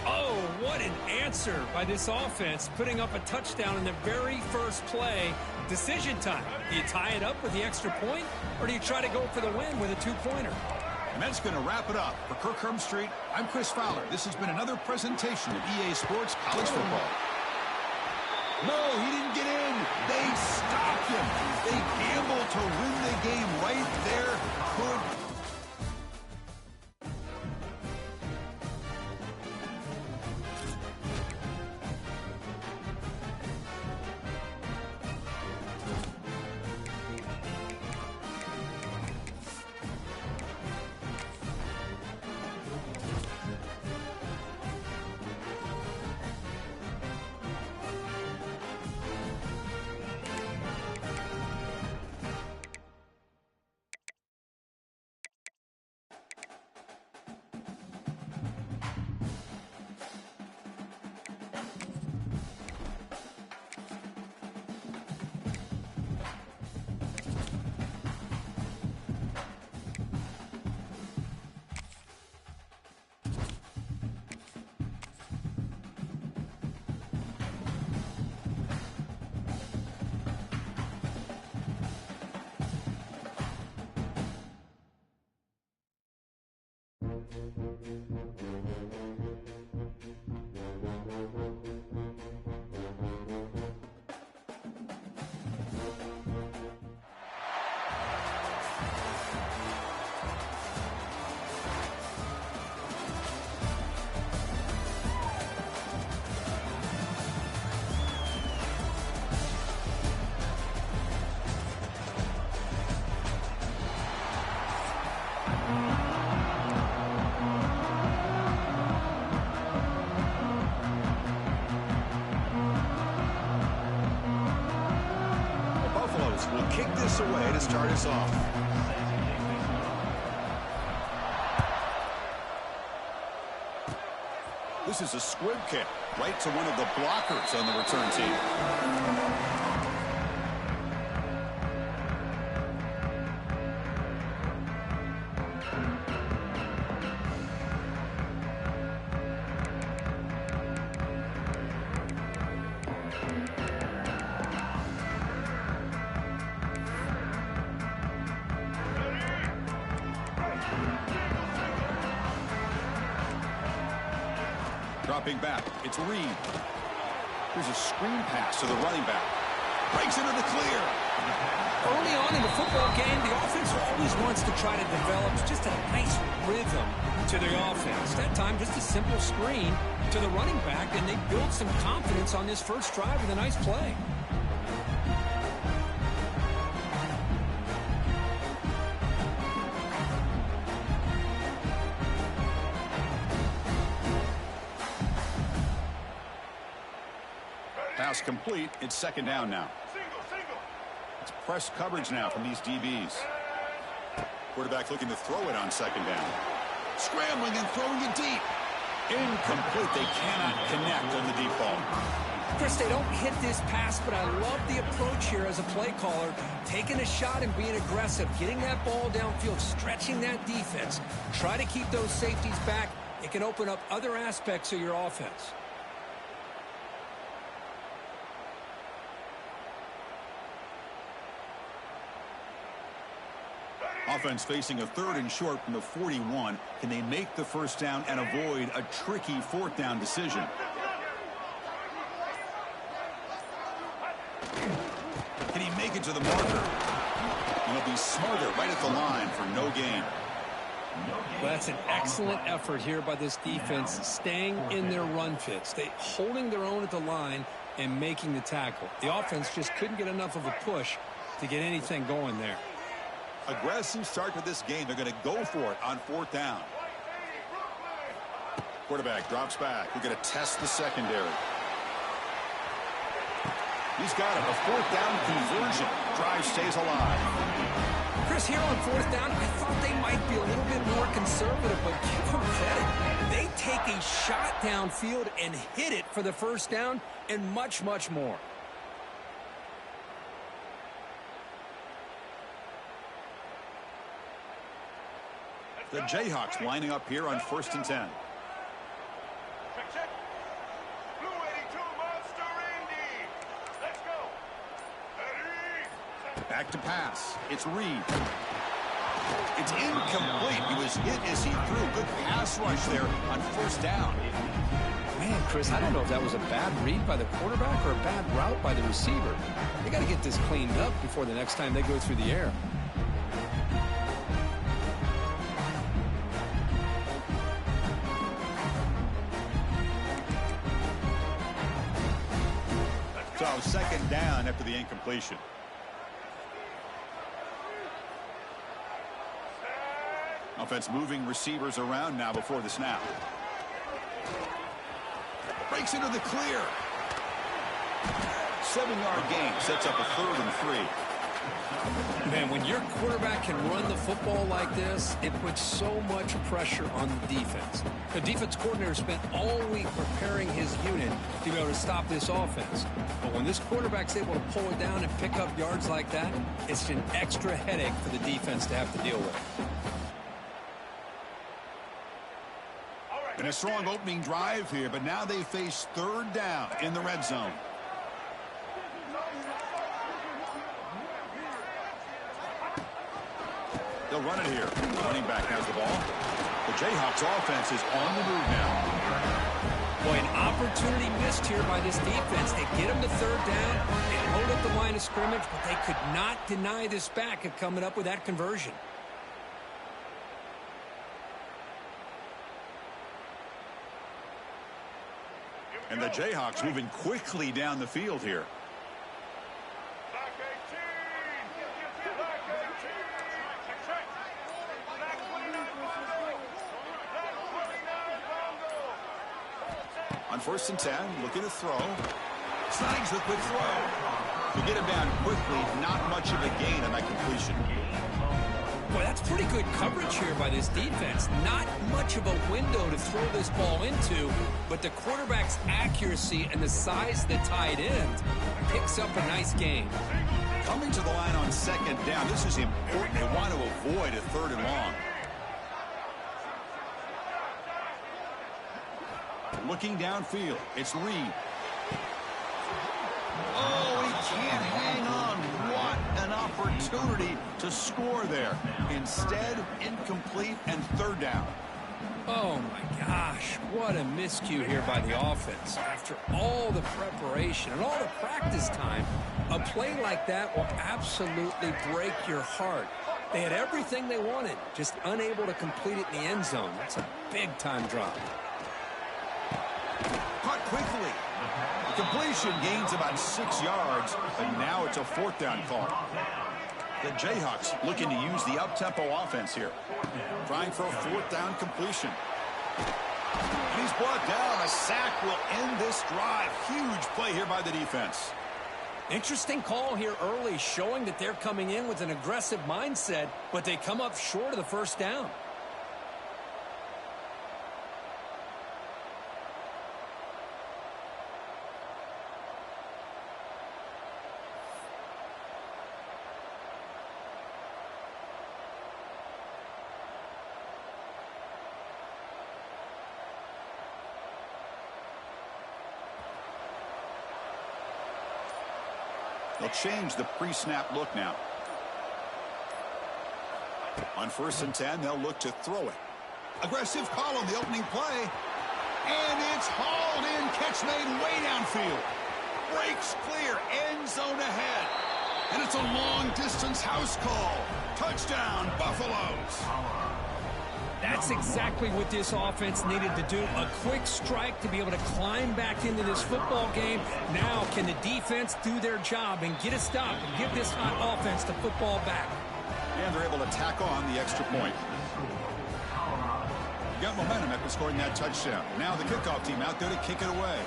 Oh, what an answer by this offense, putting up a touchdown in the very first play. Decision time. Do you tie it up with the extra point, or do you try to go for the win with a 2-pointer? And that's going to wrap it up. For Kirk Herbstreit, I'm Chris Fowler. This has been another presentation of EA Sports College Football. No, he didn't get in. They stopped him. They gambled to win the game right there. Good. Will kick this away to start us off. This is a squib kick right to one of the blockers on the return team. Dropping back. It's Reed. Here's a screen pass to the running back. Breaks into the clear. Early on in the football game, the offense always wants to try to develop just a nice rhythm to their offense. That time, just a simple screen to the running back, and they build some confidence on this first drive with a nice play. Pass complete. It's second down now. It's press coverage now from these DBs. Quarterback looking to throw it on second down. Scrambling and throwing it deep. Incomplete. They cannot connect on the deep ball. Chris, they don't hit this pass, but I love the approach here as a play caller. Taking a shot and being aggressive, getting that ball downfield, stretching that defense. Try to keep those safeties back. It can open up other aspects of your offense. Offense facing a 3rd and short from the 41. Can they make the first down and avoid a tricky 4th down decision? Can he make it to the marker? And he'll be smarter right at the line for no gain. Well, that's an excellent effort here by this defense, staying in their run fits. They holding their own at the line and making the tackle. The offense just couldn't get enough of a push to get anything going there. Aggressive start to this game. They're going to go for it on 4th down. Quarterback drops back. We're going to test the secondary. He's got it. A 4th down conversion. Drive stays alive. Chris, here on 4th down, I thought they might be a little bit more conservative, but give them credit. They take a shot downfield and hit it for the first down and much, much more. The Jayhawks lining up here on 1st and 10. Blue 82 Monster Indy. Let's go. Back to pass. It's Reed. It's incomplete. He was hit as he threw. Good pass rush there on 1st down. Man, Chris, I don't know if that was a bad read by the quarterback or a bad route by the receiver. They got to get this cleaned up before the next time they go through the air. So 2nd down after the incompletion. Offense moving receivers around now before the snap. Breaks into the clear. 7-yard gain sets up a 3rd and 3. Man, when your quarterback can run the football like this, it puts so much pressure on the defense. The defense coordinator spent all week preparing his unit to be able to stop this offense. But when this quarterback's able to pull it down and pick up yards like that, it's an extra headache for the defense to have to deal with. And a strong opening drive here, but now they face 3rd down in the red zone. They'll run it here. The running back has the ball. The Jayhawks offense is on the move now. Boy, an opportunity missed here by this defense. They get them to 3rd down. They hold up the line of scrimmage, but they could not deny this back of coming up with that conversion. And the Jayhawks moving quickly down the field here. Black 18. Black 18. Black 29 Bongo. Black 29 Bongo. On 1st and 10, looking to throw. Snags the quick throw. To get him down quickly, not much of a gain on that completion. Boy, that's pretty good coverage here by this defense. Not much of a window to throw this ball into, but the quarterback's accuracy and the size of the tight end picks up a nice gain. Coming to the line on 2nd down, this is important. They want to avoid a 3rd and long. Looking downfield, it's Reed. Oh, he can't hang on. What an opportunity to score there. Instead, incomplete and 3rd down. Oh, my gosh. What a miscue here by the offense. After all the preparation and all the practice time, a play like that will absolutely break your heart. They had everything they wanted, just unable to complete it in the end zone. That's a big-time drop. Caught quickly. The completion gains about 6 yards, but now it's a 4th down call. The Jayhawks looking to use the up-tempo offense here. Trying for a 4th down completion. And he's brought down. A sack will end this drive. Huge play here by the defense. Interesting call here early, showing that they're coming in with an aggressive mindset, but they come up short of the 1st down. They'll change the pre-snap look now. On 1st and 10, they'll look to throw it. Aggressive call on the opening play. And it's hauled in. Catch made way downfield. Breaks clear. End zone ahead. And it's a long-distance house call. Touchdown, Buffaloes. That's exactly what this offense needed to do. A quick strike to be able to climb back into this football game. Now, can the defense do their job and get a stop and give this hot offense the football back? And they're able to tack on the extra point. Got momentum after scoring that touchdown. Now the kickoff team out there to kick it away.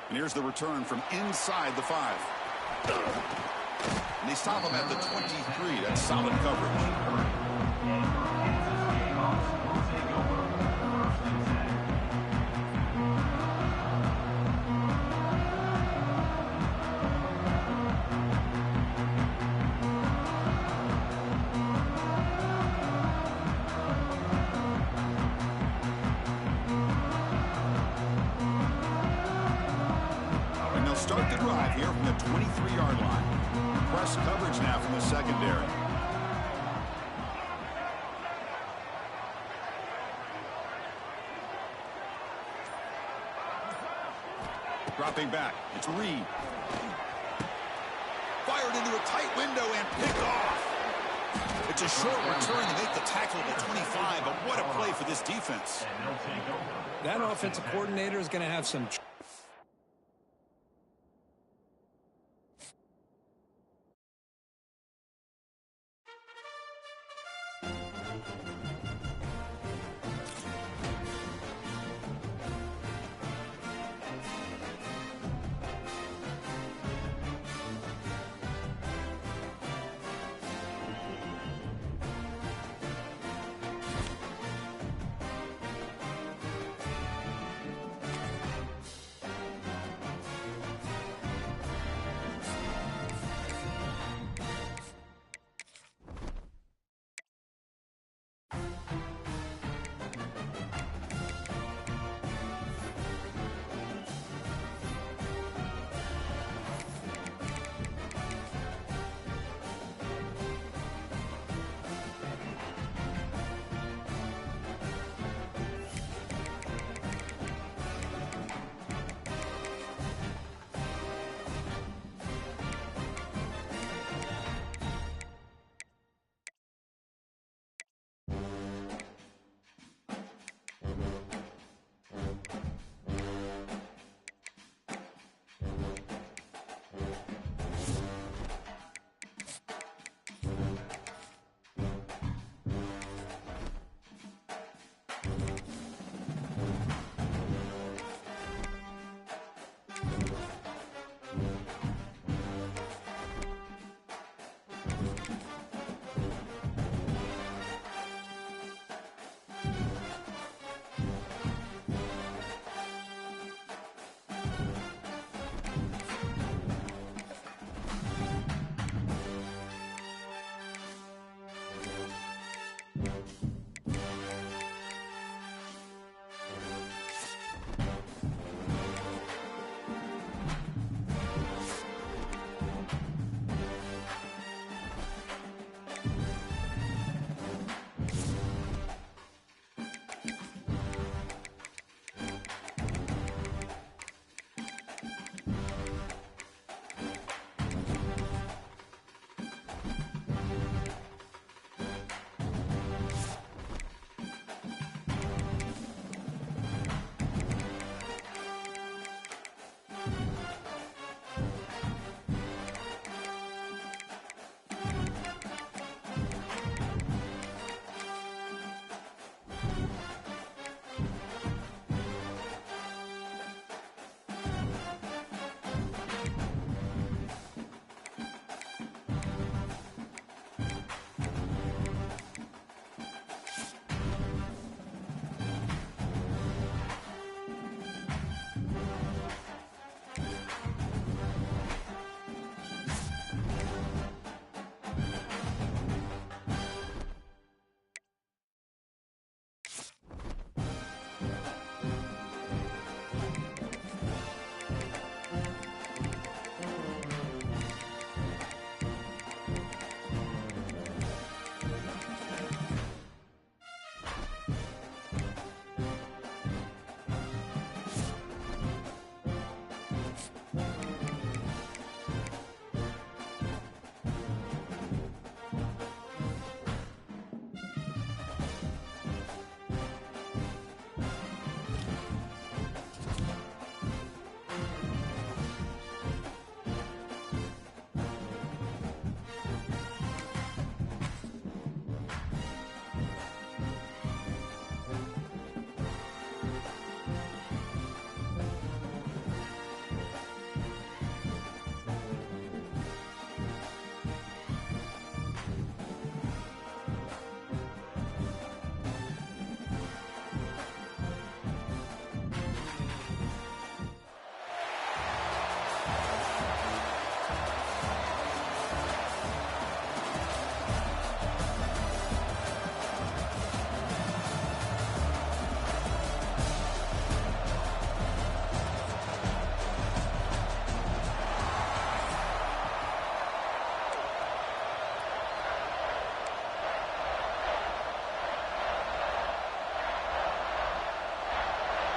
And here's the return from inside the 5. And they stop him at the 23. That's solid coverage. Start the drive here from the 23-yard line. Press coverage now from the secondary. Dropping back. It's Reed. Fired into a tight window and picked off. It's a short return to make the tackle at the 25, but what a play for this defense. That offensive coordinator is going to have some...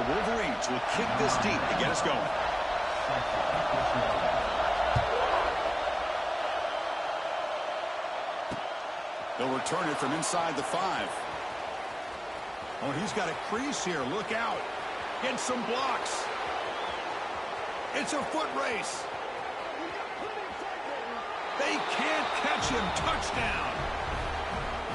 The Wolverines will kick this deep to get us going. They'll return it from inside the 5. Oh, he's got a crease here. Look out. Get some blocks. It's a foot race. They can't catch him. Touchdown.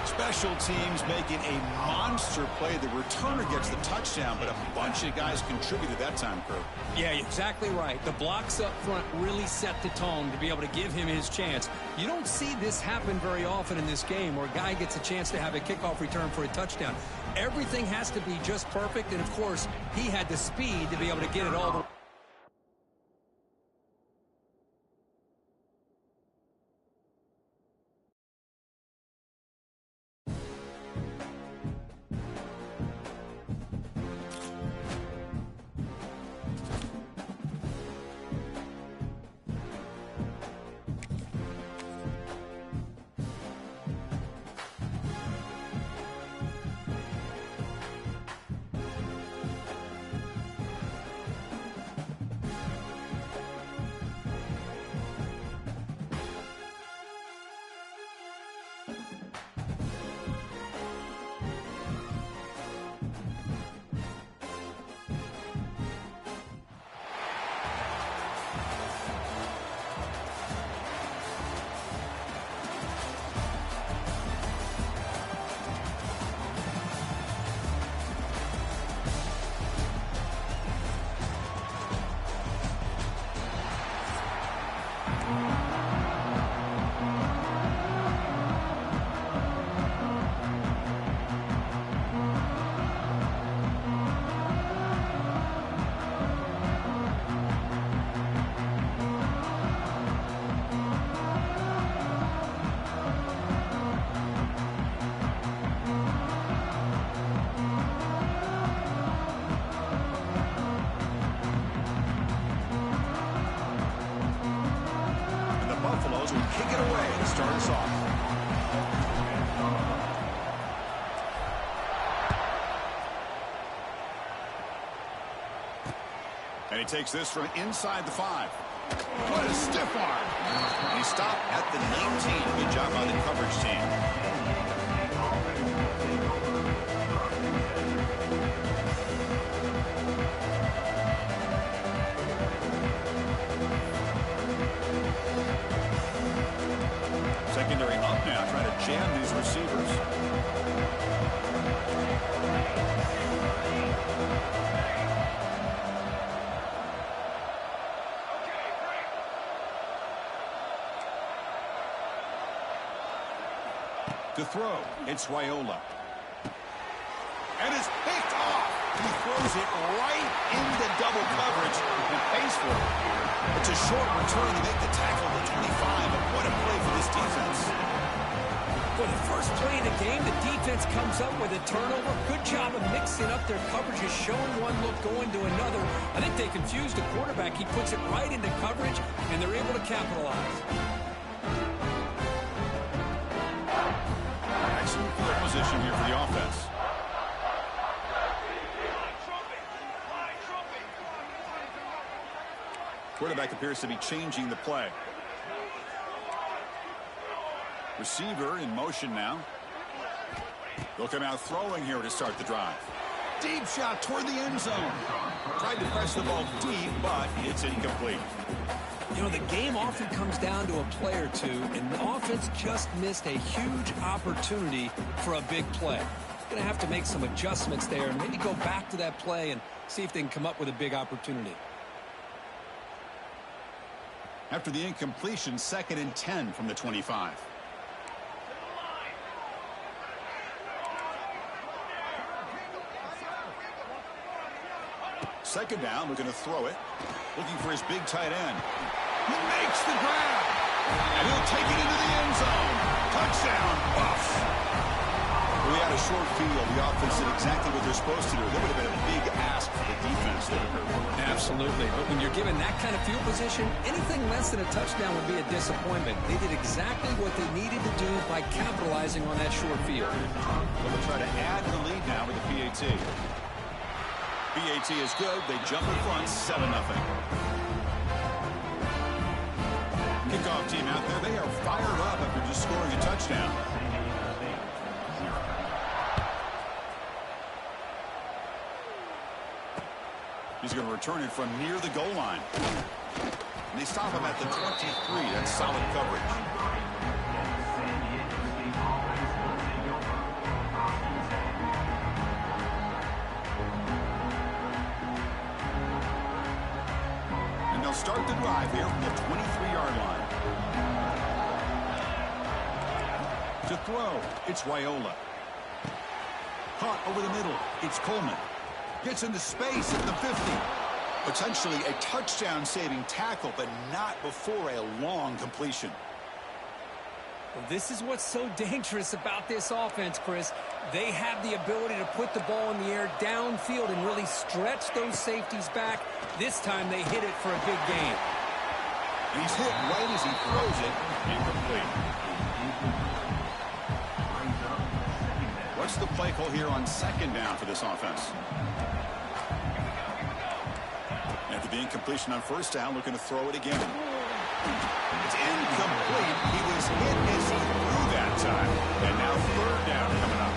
Special teams making a monster play. The returner gets the touchdown, but a bunch of guys contributed that time, Kurt. Yeah, you're exactly right. The blocks up front really set the tone to be able to give him his chance. You don't see this happen very often in this game where a guy gets a chance to have a kickoff return for a touchdown. Everything has to be just perfect, and of course, he had the speed to be able to get it all the way. Buffaloes will kick it away to start us off. And he takes this from inside the 5. What a stiff arm. And he stopped at the 19. Good job by the coverage team. Secondary up now, trying to jam these receivers. To throw, it's Raiola. And it's picked off. He throws it right into double coverage and pays for it. It's a short return to make the tackle to 25, but what a play for this defense. For the first play of the game, the defense comes up with a turnover. Good job of mixing up their coverages, showing one look, going to another. I think they confused the quarterback. He puts it right into coverage, and they're able to capitalize. Excellent field position here for the offense. Quarterback appears to be changing the play. Receiver in motion now. They'll come out throwing here to start the drive. Deep shot toward the end zone. Tried to press the ball deep, but it's incomplete. You know, the game often comes down to a play or two, and the offense just missed a huge opportunity for a big play. Going to have to make some adjustments there and maybe go back to that play and see if they can come up with a big opportunity. After the incompletion, 2nd and 10 from the 25. Second down, looking to throw it. Looking for his big tight end. He makes the grab. And he'll take it into the end zone. Touchdown, Buffs. We had a short field. The offense did exactly what they're supposed to do. That would have been a big ask for the defense there. Absolutely. But when you're given that kind of field position, anything less than a touchdown would be a disappointment. They did exactly what they needed to do by capitalizing on that short field. They'll try to add to the lead now with the PAT. BAT is good. They jump in front 7-0. Kickoff team out there. They are fired up after just scoring a touchdown. He's going to return it from near the goal line. And they stop him at the 23. That's solid coverage. And they'll start the drive here from the 23-yard line. To throw, it's Raiola. Caught over the middle, it's Coleman. Gets into space at the 50. Potentially a touchdown-saving tackle, but not before a long completion. Well, this is what's so dangerous about this offense, Chris. They have the ability to put the ball in the air downfield and really stretch those safeties back. This time they hit it for a big gain. He's hit right as he throws it. Incomplete. What's the play call here on second down for this offense? After the incompletion on first down, looking to throw it again. It's incomplete. He was hit as he threw that time. And now third down coming up.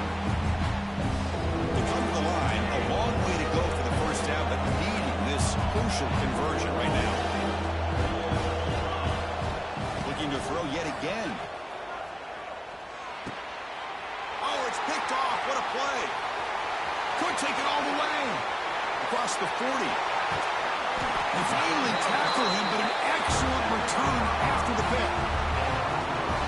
To come to the line, a long way to go for the first down, but needing this crucial conversion right now. Looking to throw yet again. Oh, it's picked off. What a play. Could take it all the way. Across the 40. They finally tackle him, but an excellent return after the pick.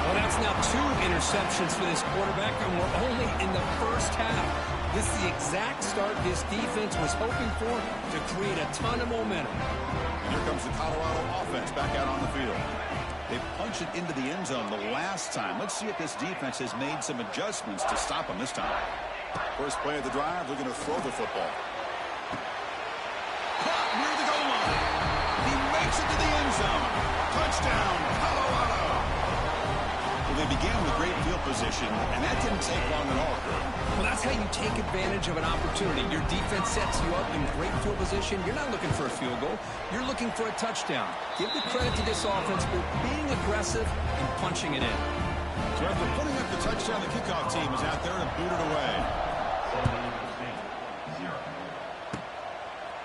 Well, that's now 2 interceptions for this quarterback, and we're only in the first half. This is the exact start this defense was hoping for to create a ton of momentum. And here comes the Colorado offense back out on the field. They punched it into the end zone the last time. Let's see if this defense has made some adjustments to stop them this time. First play of the drive, looking to throw the football. Caught near the goal line. He makes it to the end zone. Touchdown, Colorado. Well, they began with great field position, and that didn't take long at all. Well, that's how you take advantage of an opportunity. Your defense sets you up in great field position. You're not looking for a field goal. You're looking for a touchdown. Give the credit to this offense for being aggressive and punching it in. So after putting up the touchdown, the kickoff team is out there to boot it away.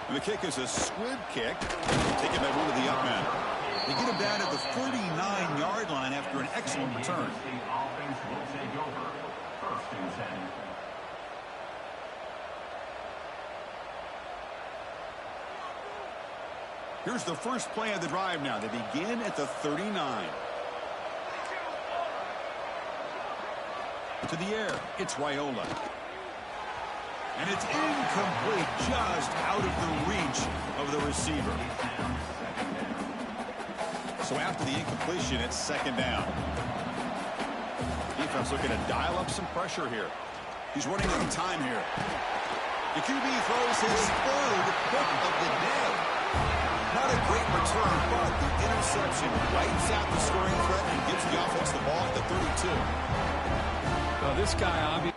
And the kick is a squib kick, taken by one of the up men. They get him down at the 39-yard line after an excellent return. Here's the first play of the drive now. They begin at the 39. To the air, it's Raiola. And it's incomplete, just out of the reach of the receiver. So after the incompletion, it's second down. Defense looking to dial up some pressure here. He's running out of time here. The QB throws his third pick of the day. Not a great return, but the interception wipes out the scoring threat and gives the offense the ball at the 32. Well, this guy obviously...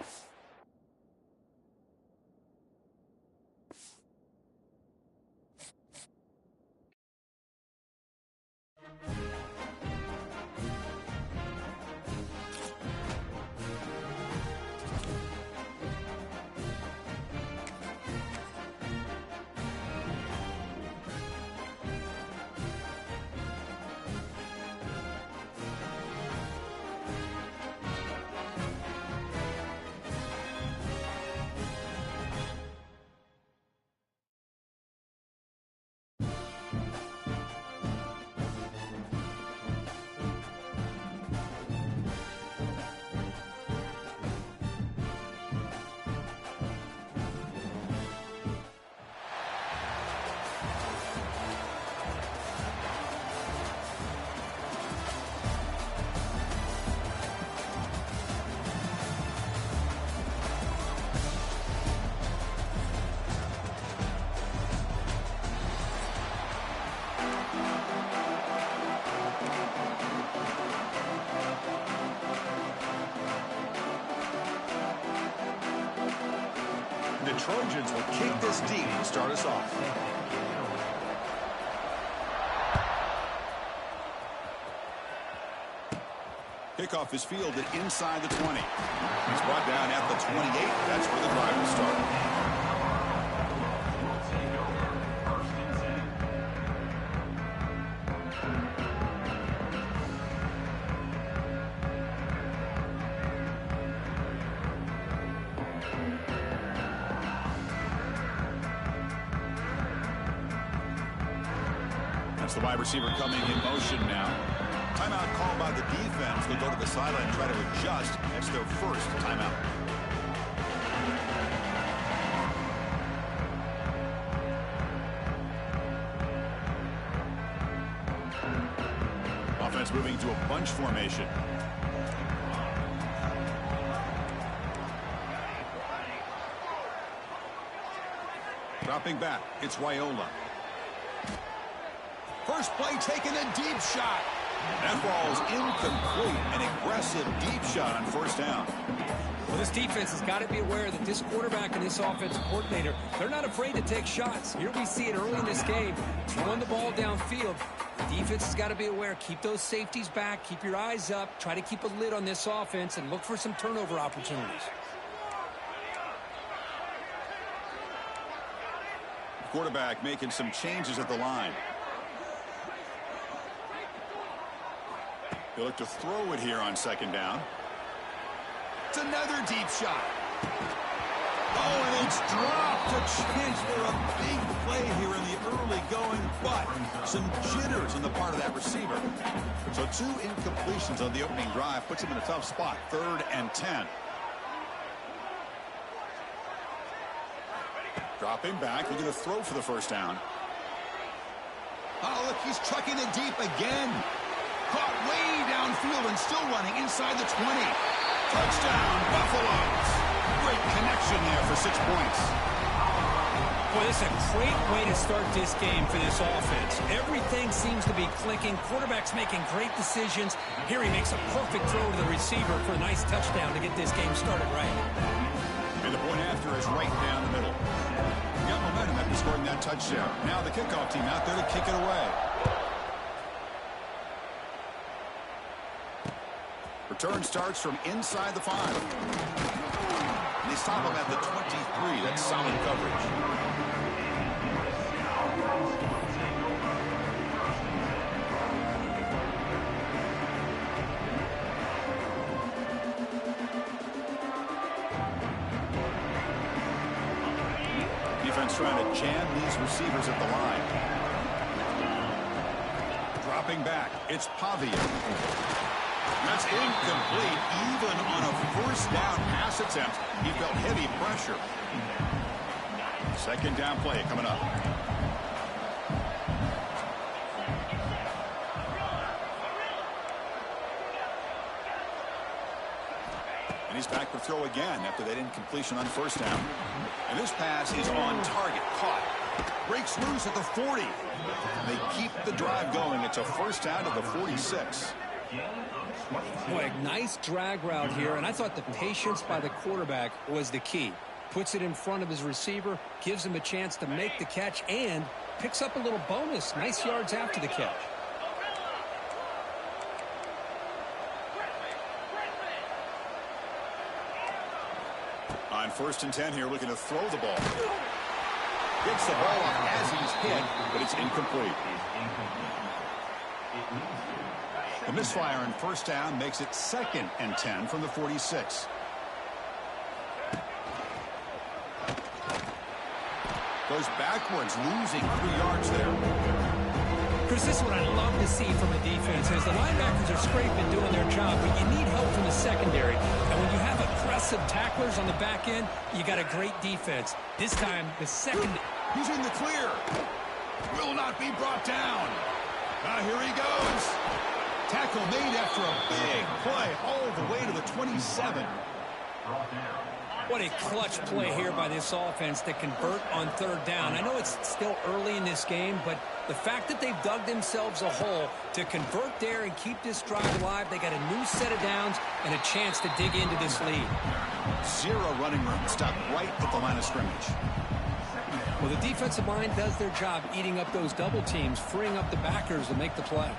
The Trojans will kick this deep to start us off. Kickoff is fielded inside the 20. He's brought down at the 28. That's where the drive will start. That's the wide receiver coming in motion now. Timeout called by the defense. They'll go to the sideline and try to adjust. That's their first timeout. Offense moving to a bunch formation. Dropping back, it's Raiola. First play taking a deep shot. That ball's incomplete. An aggressive deep shot on first down. Well, this defense has got to be aware that this quarterback and this offensive coordinator, they're not afraid to take shots. Here we see it early in this game, throwing the ball downfield. The defense has got to be aware. Keep those safeties back. Keep your eyes up. Try to keep a lid on this offense and look for some turnover opportunities. Quarterback making some changes at the line. They look to throw it here on second down. It's another deep shot. Oh, and it's dropped. A chance for a big play here in the early going, but some jitters on the part of that receiver. So 2 incompletions on the opening drive puts him in a tough spot. 3rd and 10. Dropping back, looking to throw for the first down. Oh, look, he's trucking it deep again. Caught way downfield and still running inside the 20. Touchdown, Buffaloes. Great connection there for 6 points. Boy, this is a great way to start this game for this offense. Everything seems to be clicking. Quarterback's making great decisions. Here he makes a perfect throw to the receiver for a nice touchdown to get this game started right. And the point after is right down the middle. Got momentum after scoring that touchdown. Now the kickoff team out there to kick it away. Return starts from inside the 5. They stop him at the 23. That's solid coverage. Defense trying to jam these receivers at the line. Dropping back, it's Pavia. That's incomplete. Even on a first down pass attempt, he felt heavy pressure. Second down play coming up. And he's back to throw again after that incompletion on first down. And this pass is on target. Caught. Breaks loose at the 40. They keep the drive going. It's a first down to the 46. Boy, a nice drag route here, and I thought the patience by the quarterback was the key. Puts it in front of his receiver, gives him a chance to make the catch, and picks up a little bonus. Nice yards after the catch. On 1st and 10 here, looking to throw the ball. Gets the ball off as he's hit, but it's incomplete. The misfire on first down makes it 2nd and 10 from the 46. Goes backwards, losing 3 yards there. Chris, this is what I love to see from a defense is the linebackers are scraping, doing their job, but you need help from the secondary. And when you have aggressive tacklers on the back end, you got a great defense. This time, the second... He's in the clear. Will not be brought down. Here he goes. Tackle made after a big play all the way to the 27. What a clutch play here by this offense to convert on third down. I know it's still early in this game, but the fact that they've dug themselves a hole to convert there and keep this drive alive, they got a new set of downs and a chance to dig into this lead. Zero running room. Stopped right at the line of scrimmage. Well, the defensive line does their job eating up those double teams, freeing up the backers to make the play.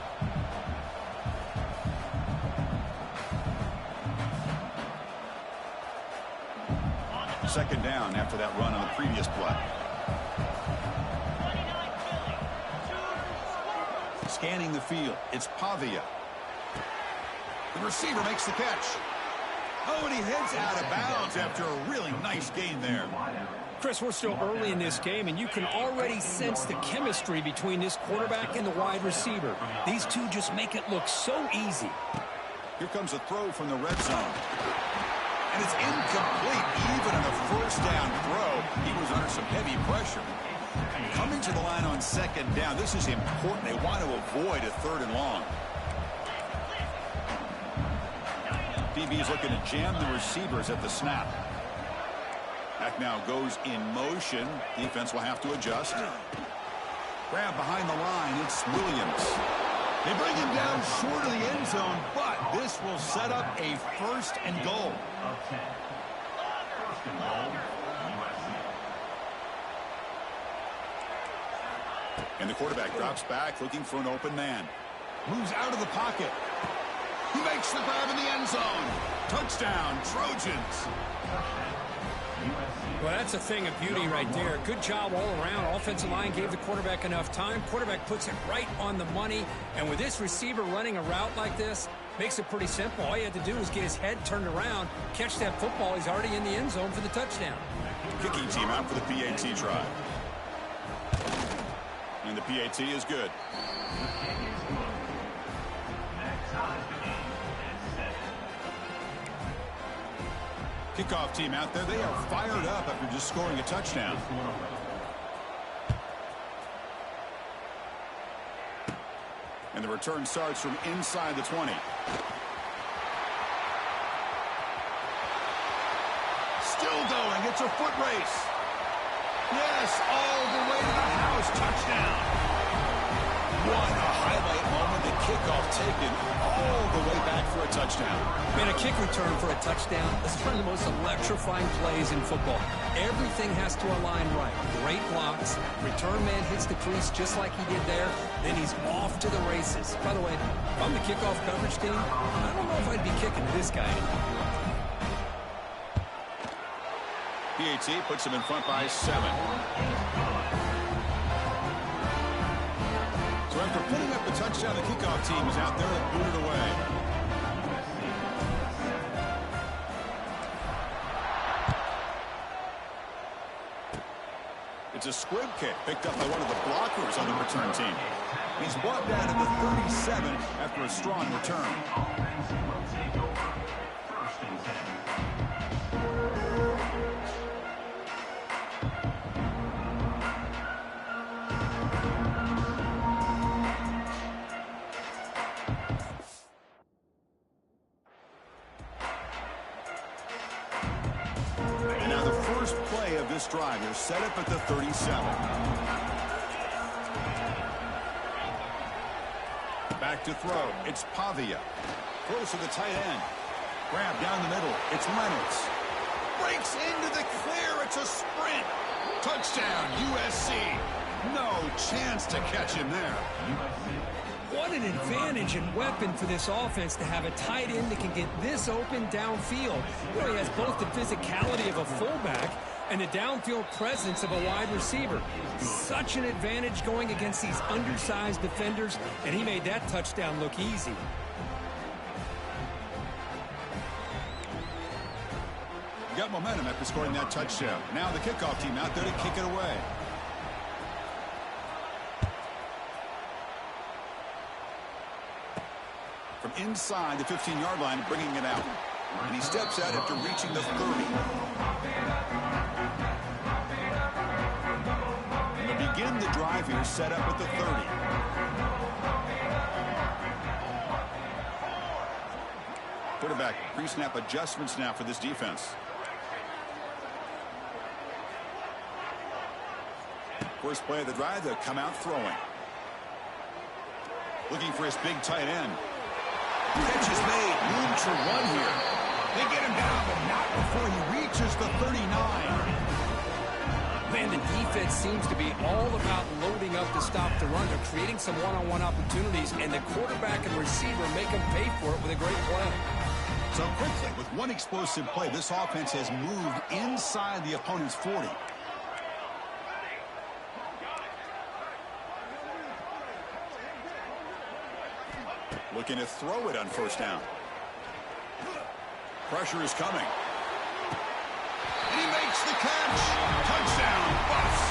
Second down after that run on the previous play. Scanning the field, it's Pavia. The receiver makes the catch. Oh, and he heads out of bounds after a really nice gain there. Chris, we're still early in this game, and you can already sense the chemistry between this quarterback and the wide receiver. These two just make it look so easy. Here comes a throw from the red zone. And it's incomplete. Even on a first down throw, he was under some heavy pressure. Coming to the line on second down, this is important. They want to avoid a third and long. DB is looking to jam the receivers at the snap. Back now goes in motion. Defense will have to adjust. Grab behind the line. It's Williams. They bring him down short of the end zone, but this will set up a first and goal. First and goal, USC. And the quarterback drops back looking for an open man. Moves out of the pocket. He makes the grab in the end zone. Touchdown, Trojans. Well, that's a thing of beauty right there. Good job all around. Offensive line gave the quarterback enough time. Quarterback puts it right on the money. And with this receiver running a route like this, makes it pretty simple. All you had to do was get his head turned around, catch that football. He's already in the end zone for the touchdown. Kicking team out for the PAT try. And the PAT is good. Kickoff team out there. They are fired up after just scoring a touchdown. And the return starts from inside the 20. Still going. It's a foot race. Yes, all the way to the house. Touchdown. What a highlight moment. The kickoff taken all the way back for a touchdown. Man, a kick return for a touchdown is one of the most electrifying plays in football. Everything has to align right. Great blocks. Return man hits the crease just like he did there. Then he's off to the races. By the way, if I'm the kickoff coverage team, I don't know if I'd be kicking to this guy anymore. PAT puts him in front by 7. So after putting up the touchdown, the kickoff team is out there and booted away. It's a squib kick picked up by one of the blockers on the return team. He's brought down to the 37 after a strong return. First and 10. And now the first play of this drive is set up at the 37. Back to throw. It's Pavia. Close to the tight end. Grab down the middle. It's Reynolds. Breaks into the clear. It's a sprint. Touchdown, USC. No chance to catch him there. What an advantage and weapon for this offense to have a tight end that can get this open downfield. You know, he has both the physicality of a fullback and the downfield presence of a wide receiver. Such an advantage going against these undersized defenders, and he made that touchdown look easy. Got momentum after scoring that touchdown. Now the kickoff team out there to kick it away. From inside the 15-yard line, bringing it out. And he steps out after reaching the 30. And to begin the drive here, set up at the 30. Quarterback pre-snap adjustments now for this defense. First play of the drive, they'll come out throwing. Looking for his big tight end. Catch is made. Room to run here. They get him down, but not before he reaches the 39. Man, the defense seems to be all about loading up to stop the run. They're creating some one-on-one opportunities, and the quarterback and receiver make them pay for it with a great play. So quickly, with one explosive play, this offense has moved inside the opponent's 40. Looking to throw it on first down. Pressure is coming. And he makes the catch. Touchdown, Buffs.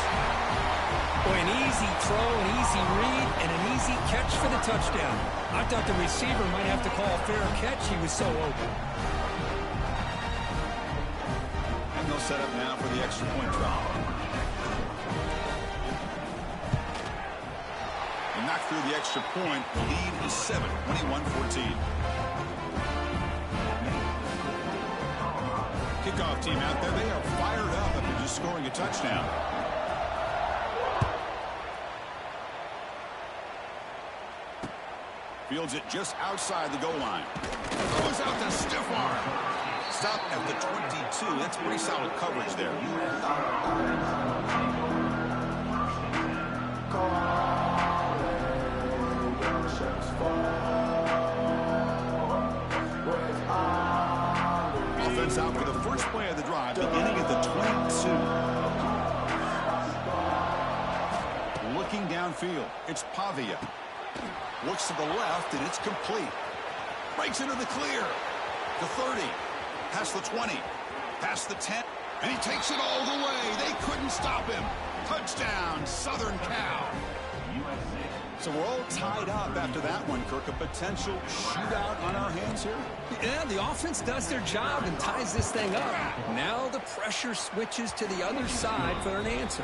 Boy, an easy throw, an easy read, and an easy catch for the touchdown. I thought the receiver might have to call a fair catch. He was so open. And they'll set up now for the extra point try. And knocked through the extra point. The lead is 7, 21-14. Kickoff team out there. They are fired up after just scoring a touchdown. Fields it just outside the goal line. Goes out to stiff arm. Stop at the 22. That's pretty solid coverage there. Offense out for the first play of the drive, beginning at the 22. Looking downfield, it's Pavia. Looks to the left, and it's complete. Breaks into the clear. The 30. Past the 20. Past the 10. And he takes it all the way. They couldn't stop him. Touchdown, Southern Cal. So we're all tied up after that one, Kirk. A potential shootout on our hands here? Yeah, the offense does their job and ties this thing up. Now the pressure switches to the other side for an answer.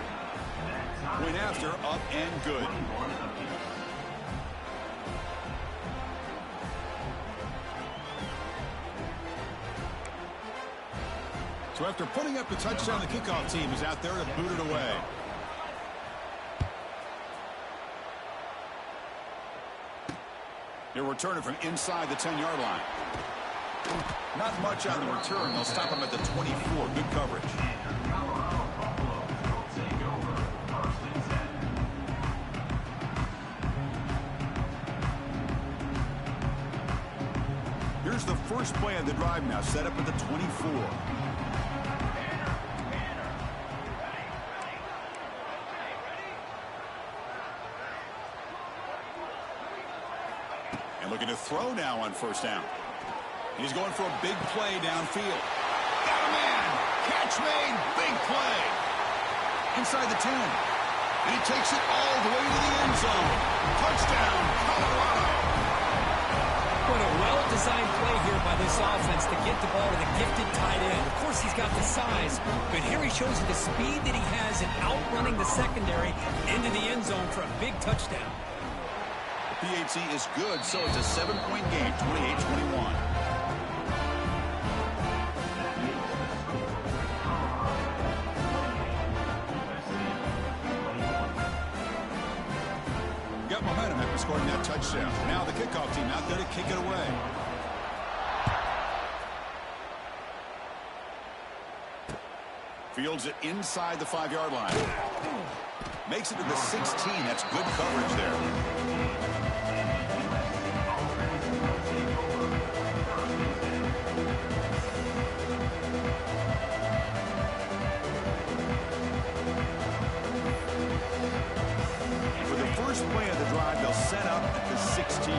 Point after, up and good. So after putting up the touchdown, the kickoff team is out there to boot it away. They're returning from inside the 10-yard line. Not much on the return. They'll stop them at the 24. Good coverage. Here's the first play of the drive now, set up at the 24. Looking to throw now on first down. He's going for a big play downfield. Got a man. Catch made. Big play. Inside the 10. And he takes it all the way to the end zone. Touchdown, Colorado. What a well-designed play here by this offense to get the ball to the gifted tight end. Of course, he's got the size, but here he shows you the speed that he has in outrunning the secondary into the end zone for a big touchdown. PAT is good, so it's a 7-point game, 28-21. Got momentum after scoring that touchdown. Now the kickoff team out there to kick it away. Fields it inside the 5-yard line. Makes it to the 16. That's good coverage there. For the first play of the drive, they'll set up at the 16.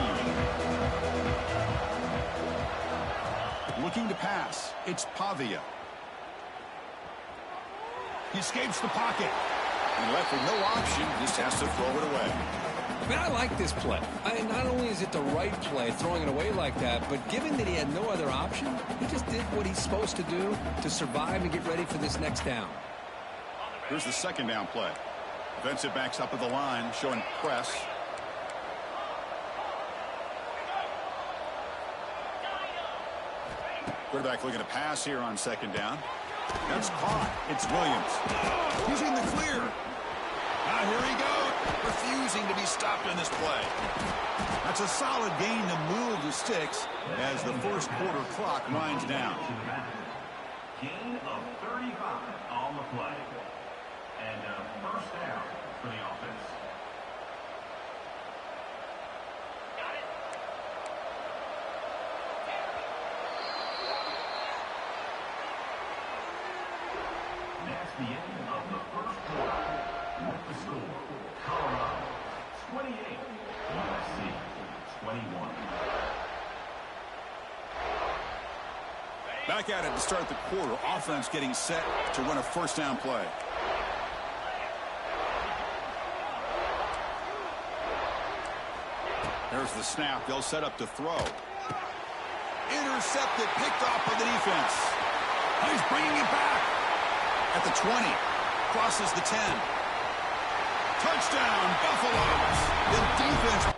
Looking to pass. It's Pavia. He escapes the pocket. And left with no option, just has to throw it away. I mean, I like this play. Not only is it the right play, throwing it away like that, but given that he had no other option, he just did what he's supposed to do to survive and get ready for this next down. Here's the second down play. Defensive backs up at the line, showing press. Quarterback looking to pass here on second down. That's caught. It's Williams. He's in the clear. Now refusing to be stopped in this play. That's a solid gain to move the sticks as the first quarter clock winds down. Gain of 35 on the play. And a first down for the offense. That's the end of the first quarter. With the score, Colorado 28, USC 21. Back at it to start the quarter. Offense getting set to run a first down play. There's the snap. They'll set up to throw. Intercepted, picked off by the defense. He's bringing it back. At the 20. Crosses the 10. Touchdown, Buffaloes. The defense.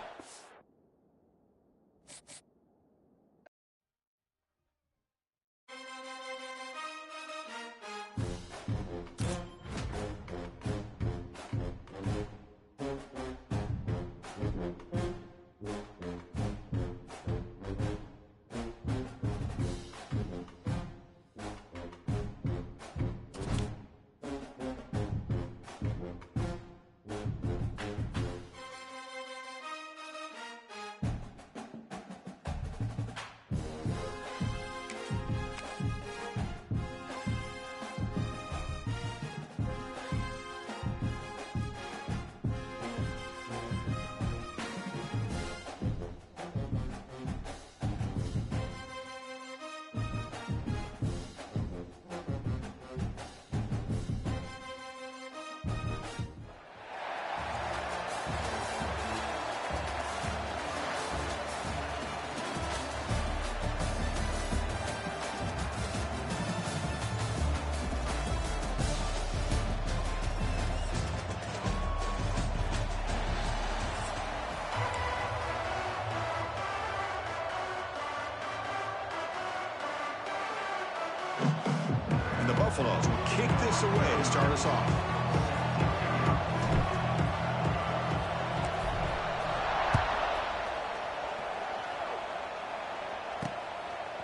And the Buffaloes will kick this away to start us off.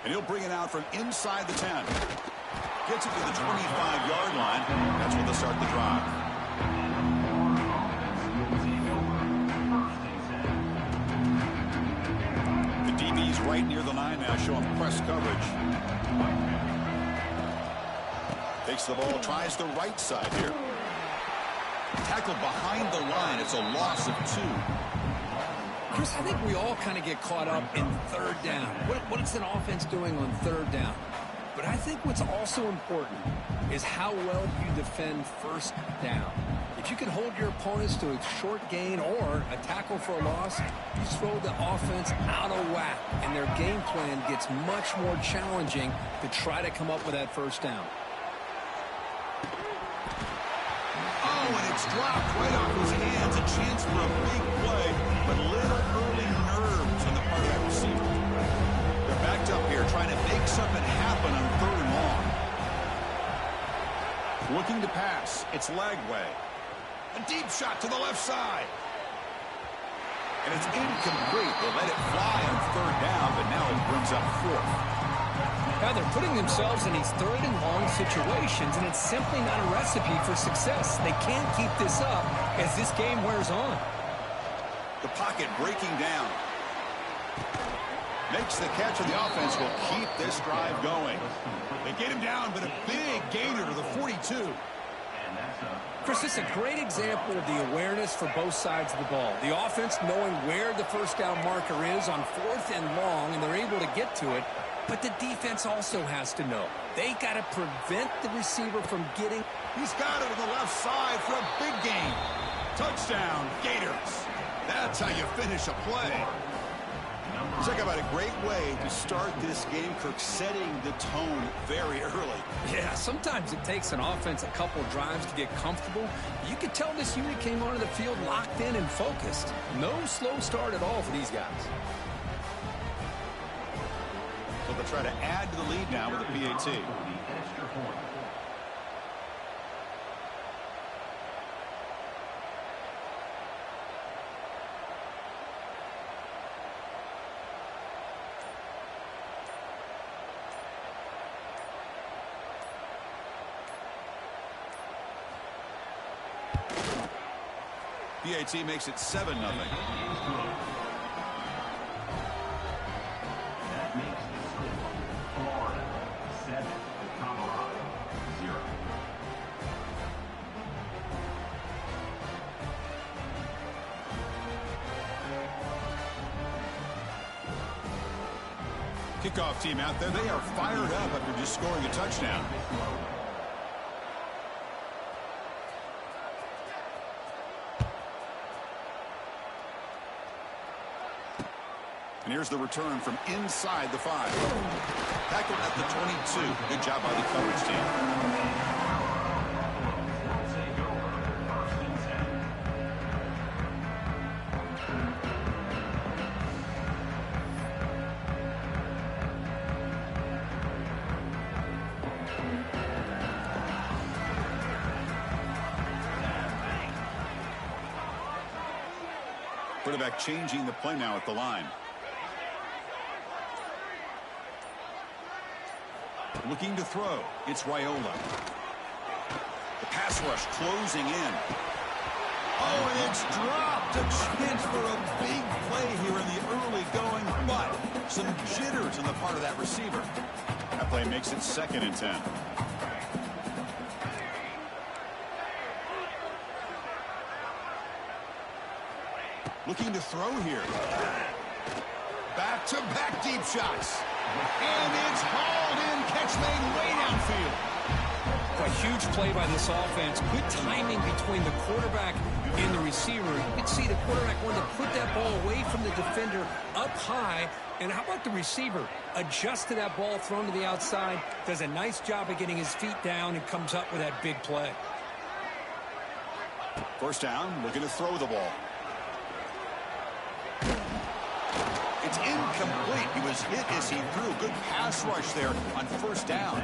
And he'll bring it out from inside the 10. Gets it to the 25-yard line. That's where they'll start the drive. The DB's right near the line now, showing press coverage. Takes the ball, tries the right side here. Tackled behind the line. It's a loss of 2. Chris, I think we all kind of get caught up in third down. What is an offense doing on third down? But I think what's also important is how well you defend first down. If you can hold your opponents to a short gain or a tackle for a loss, you throw the offense out of whack, and their game plan gets much more challenging to try to come up with that first down. Oh, and it's dropped right off his hands. A chance for a big play, but little early nerves on the part of that receiver. They're backed up here trying to make something happen on 3rd and long. Looking to pass. It's Lagway. A deep shot to the left side. And it's incomplete. They let it fly on 3rd down, but now it brings up 4th. Now they're putting themselves in these 3rd and long situations, and it's simply not a recipe for success. They can't keep this up as this game wears on. The pocket breaking down. Makes the catch, and the offense will keep this drive going. They get him down, but a big gainer to the 42. Chris, this is a great example of the awareness for both sides of the ball. The offense knowing where the first down marker is on 4th and long, and they're able to get to it. But the defense also has to know. They got to prevent the receiver from getting. He's got it on the left side for a big gain. Touchdown, Gators. That's how you finish a play. Talk about a great way to start this game, Kirk, setting the tone very early. Yeah, sometimes it takes an offense a couple drives to get comfortable. You could tell this unit came onto the field locked in and focused. No slow start at all for these guys. So they'll try to add to the lead now with a PAT. PAT makes it 7-0. That makes the score Florida 7, Colorado 0. Kickoff team out there, they are fired up after just scoring a touchdown. And here's the return from inside the 5. Tackle at the 22. Good job by the coverage team. Take over 1st and 10. Quarterback changing the play now at the line. Looking to throw. It's Raiola. The pass rush closing in. Oh, and it's dropped. A chance for a big play here in the early going, but some jitters on the part of that receiver. That play makes it 2nd and 10. Looking to throw here. Back-to-back deep shots. And it's hauled in. Catch made way downfield. A huge play by this offense. Good timing between the quarterback and the receiver. You can see the quarterback wanted to put that ball away from the defender up high. And how about the receiver? Adjust to that ball thrown to the outside. Does a nice job of getting his feet down and comes up with that big play. First down, looking to throw the ball. It's incomplete. He was hit as he threw. Good pass rush there on first down.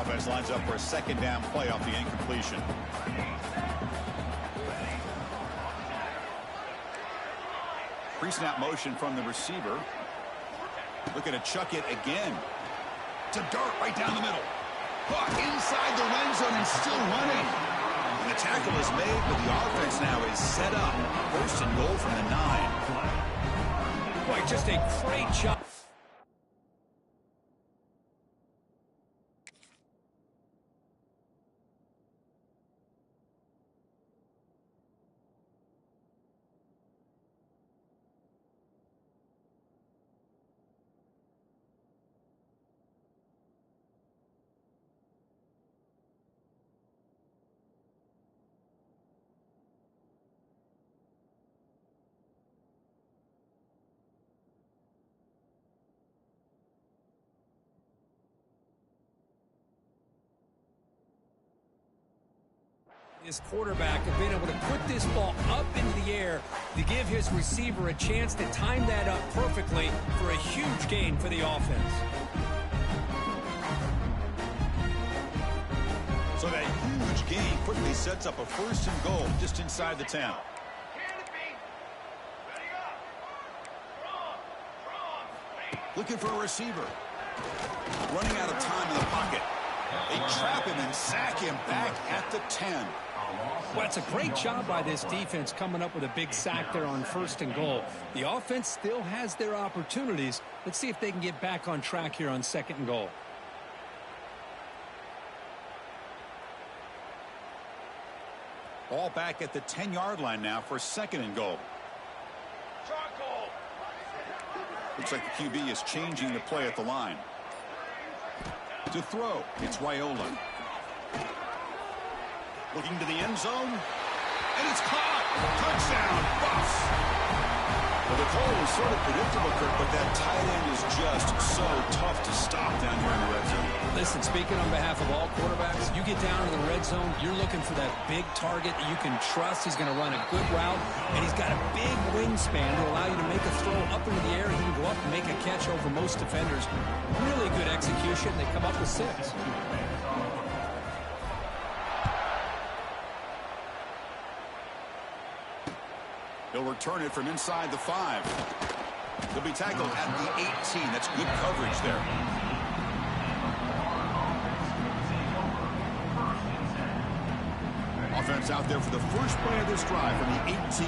Offense lines up for a 2nd down play off the incompletion. Pre-snap motion from the receiver. Looking to chuck it again. To dart right down the middle. Caught inside the end zone and still running. And the tackle is made, but the offense now is set up. 1st and goal from the 9. Boy, just a great job. His quarterback have been able to put this ball up into the air to give his receiver a chance to time that up perfectly for a huge gain for the offense. So that huge gain quickly sets up a 1st and goal just inside the 10. Looking for a receiver. Running out of time in the pocket. They trap him and sack him back at the 10. Well, it's a great job by this defense coming up with a big sack there on 1st and goal. The offense still has their opportunities. Let's see if they can get back on track here on 2nd and goal. Ball back at the 10-yard line now for 2nd and goal. Looks like the QB is changing the play at the line. To throw, it's Raiola. Looking to the end zone. And it's caught. Touchdown, Buffs. Well, the call was sort of predictable, Kirk, but that tight end is just so tough to stop down here in the red zone. Listen, speaking on behalf of all quarterbacks, you get down to the red zone, you're looking for that big target that you can trust. He's going to run a good route, and he's got a big wingspan to allow you to make a throw up into the air. He can go up and make a catch over most defenders. Really good execution. They come up with 6. He'll return it from inside the 5. He'll be tackled at the 18. That's good coverage there. Offense is out there for the first play of this drive from the 18.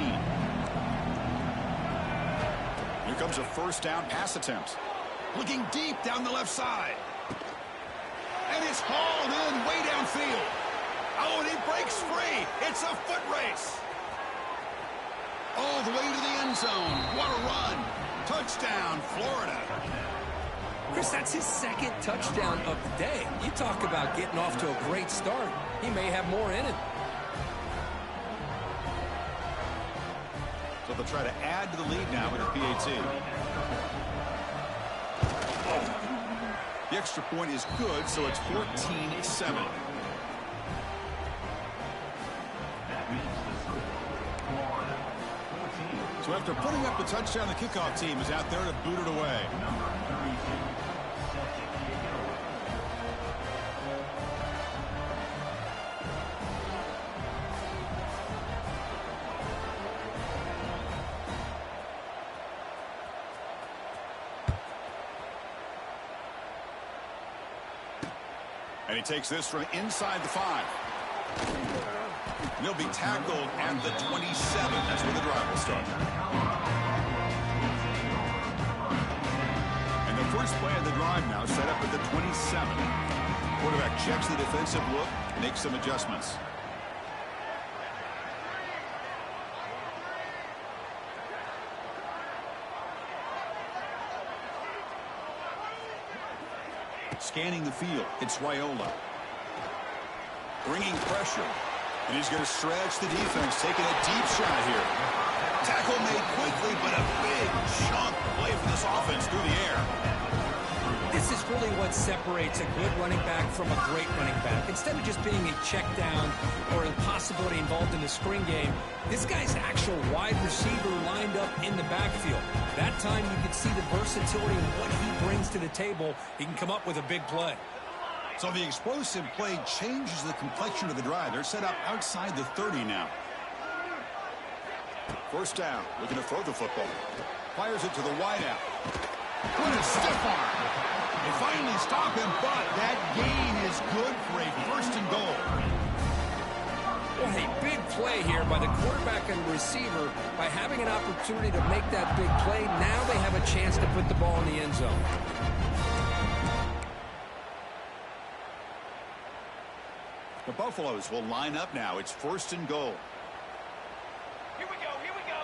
Here comes a first down pass attempt. Looking deep down the left side. And it's hauled in way downfield. Oh, and he breaks free. It's a foot race. All the way to the end zone. What a run. Touchdown, Florida. Chris, that's his second touchdown of the day. You talk about getting off to a great start. He may have more in it. So they'll try to add to the lead now with a PAT. The extra point is good, so it's 14-7. So after putting up the touchdown, the kickoff team is out there to boot it away. And he takes this from inside the 5. And he'll be tackled at the 27. That's where the drive will start. And the first play of the drive now set up at the 27. Quarterback checks the defensive look, makes some adjustments. Scanning the field, it's Raiola. Bringing pressure. And he's going to stretch the defense, taking a deep shot here. Tackle made quickly, but a big chunk play for this offense through the air. This is really what separates a good running back from a great running back. Instead of just being a check down or a possibility involved in the screen game, this guy's actual wide receiver lined up in the backfield. That time you can see the versatility and what he brings to the table. He can come up with a big play. So the explosive play changes the complexion of the drive. They're set up outside the 30 now. First down, looking to throw the football. Fires it to the wideout. What a stiff arm. They finally stop him, but that gain is good for a first and goal. What a big play here by the quarterback and receiver. By having an opportunity to make that big play, now they have a chance to put the ball in the end zone. The Buffaloes will line up now. It's first and goal. Here we go, here we go.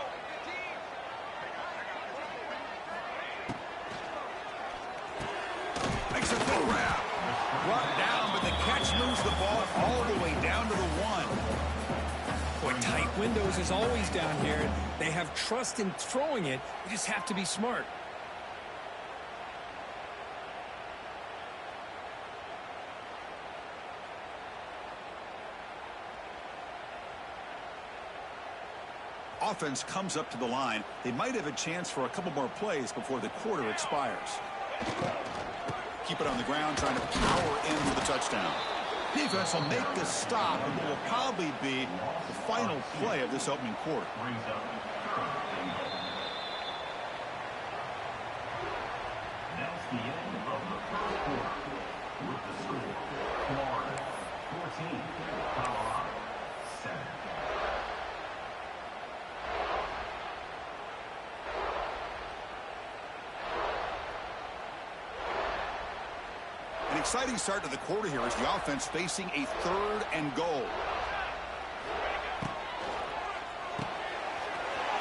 Makes a full wrap. Brought down, but the catch moves the ball all the way down to the 1. Boy, tight windows is always down here. They have trust in throwing it. You just have to be smart. Offense comes up to the line. They might have a chance for a couple more plays before the quarter expires. Keep it on the ground, trying to power in for the touchdown. Defense will make the stop, and what will probably be the final play of this opening quarter. That's the end of the first quarter. With the score, Florida 14, Colorado 7. An exciting start to the quarter here as the offense facing a third and goal.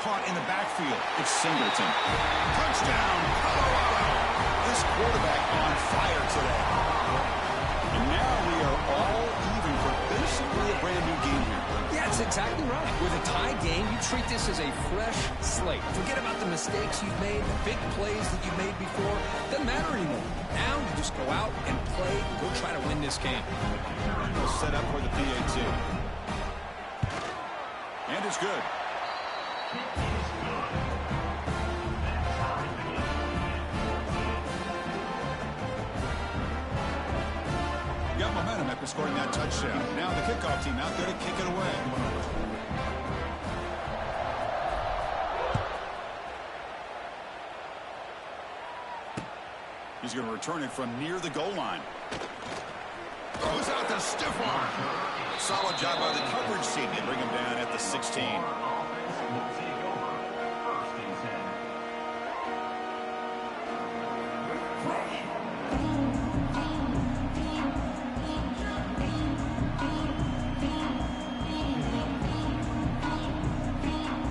Caught in the backfield. It's Singleton. Touchdown, Colorado. This quarterback on fire today. And now we are all even for basically a brand new game here. Yeah, that's exactly right. With a tie game, you treat this as a fresh slate. Forget about the mistakes you've made, the big plays that you made before. Doesn't matter anymore. Now you just go out and play. Go try to win this game. We'll set up for the PAT. And it's good. Got momentum after scoring that touchdown. Now the kickoff team out there to kick it away. He's going to return it from near the goal line. Throws out the stiff arm. Solid job by the coverage team. They bring him down at the 16.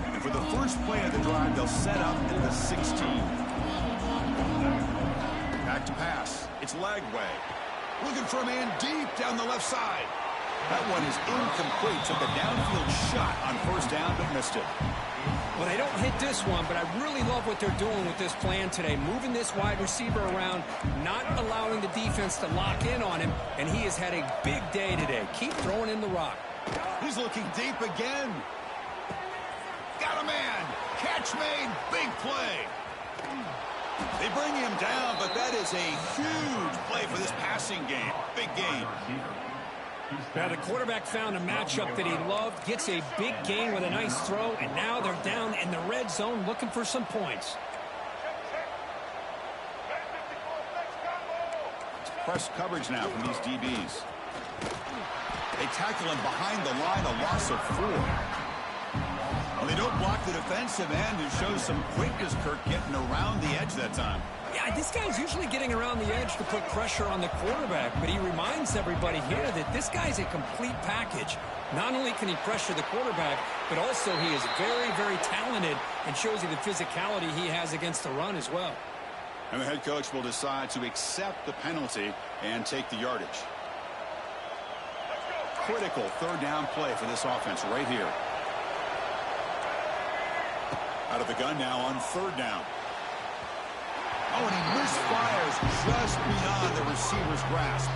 And for the first play of the drive, they'll set up at the 16. Back to pass. It's Lagway. Looking for a man deep down the left side. That one is incomplete. Took a downfield shot on first down, but missed it. Well, they don't hit this one, but I really love what they're doing with this plan today. Moving this wide receiver around, not allowing the defense to lock in on him, and he has had a big day today. Keep throwing in the rock. He's looking deep again. Got a man. Catch made. Big play. They bring him down, but that is a huge play for this passing game. Big game. Now, the quarterback found a matchup that he loved, gets a big gain with a nice throw, and now they're down in the red zone looking for some points. It's press coverage now from these DBs. They tackle him behind the line, a loss of 4. Well, they don't block the defensive end, who shows some quickness, Kirk, getting around the edge that time. Yeah, this guy's usually getting around the edge to put pressure on the quarterback, but he reminds everybody here that this guy's a complete package. Not only can he pressure the quarterback, but also he is very, very talented and shows you the physicality he has against the run as well. And the head coach will decide to accept the penalty and take the yardage. Critical third down play for this offense right here. Out of the gun now on third down. Oh, and he misfires just beyond the receiver's grasp.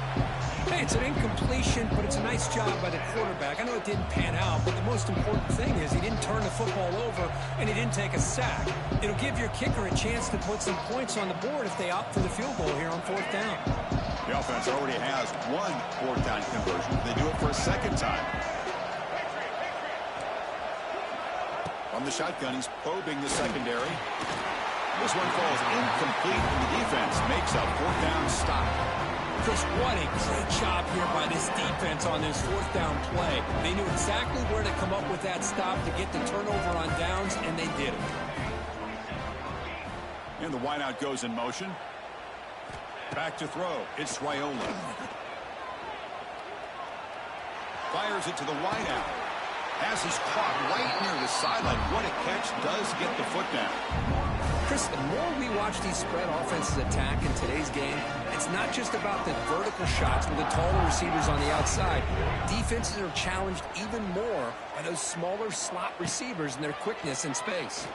Hey, it's an incompletion, but it's a nice job by the quarterback. I know it didn't pan out, but the most important thing is he didn't turn the football over and he didn't take a sack. It'll give your kicker a chance to put some points on the board if they opt for the field goal here on fourth down. The offense already has one fourth down conversion. They do it for a second time. From the shotgun, he's probing the secondary. This one falls incomplete, and the defense makes a fourth down stop. Chris, what a great job here by this defense on this fourth down play. They knew exactly where to come up with that stop to get the turnover on downs, and they did it. And the wideout goes in motion. Back to throw. It's Raiola. Fires it to the wideout. Pass is caught right near the sideline. What a catch. Does get the foot down. Chris, the more we watch these spread offenses attack in today's game, it's not just about the vertical shots with the taller receivers on the outside. Defenses are challenged even more by those smaller slot receivers and their quickness in space.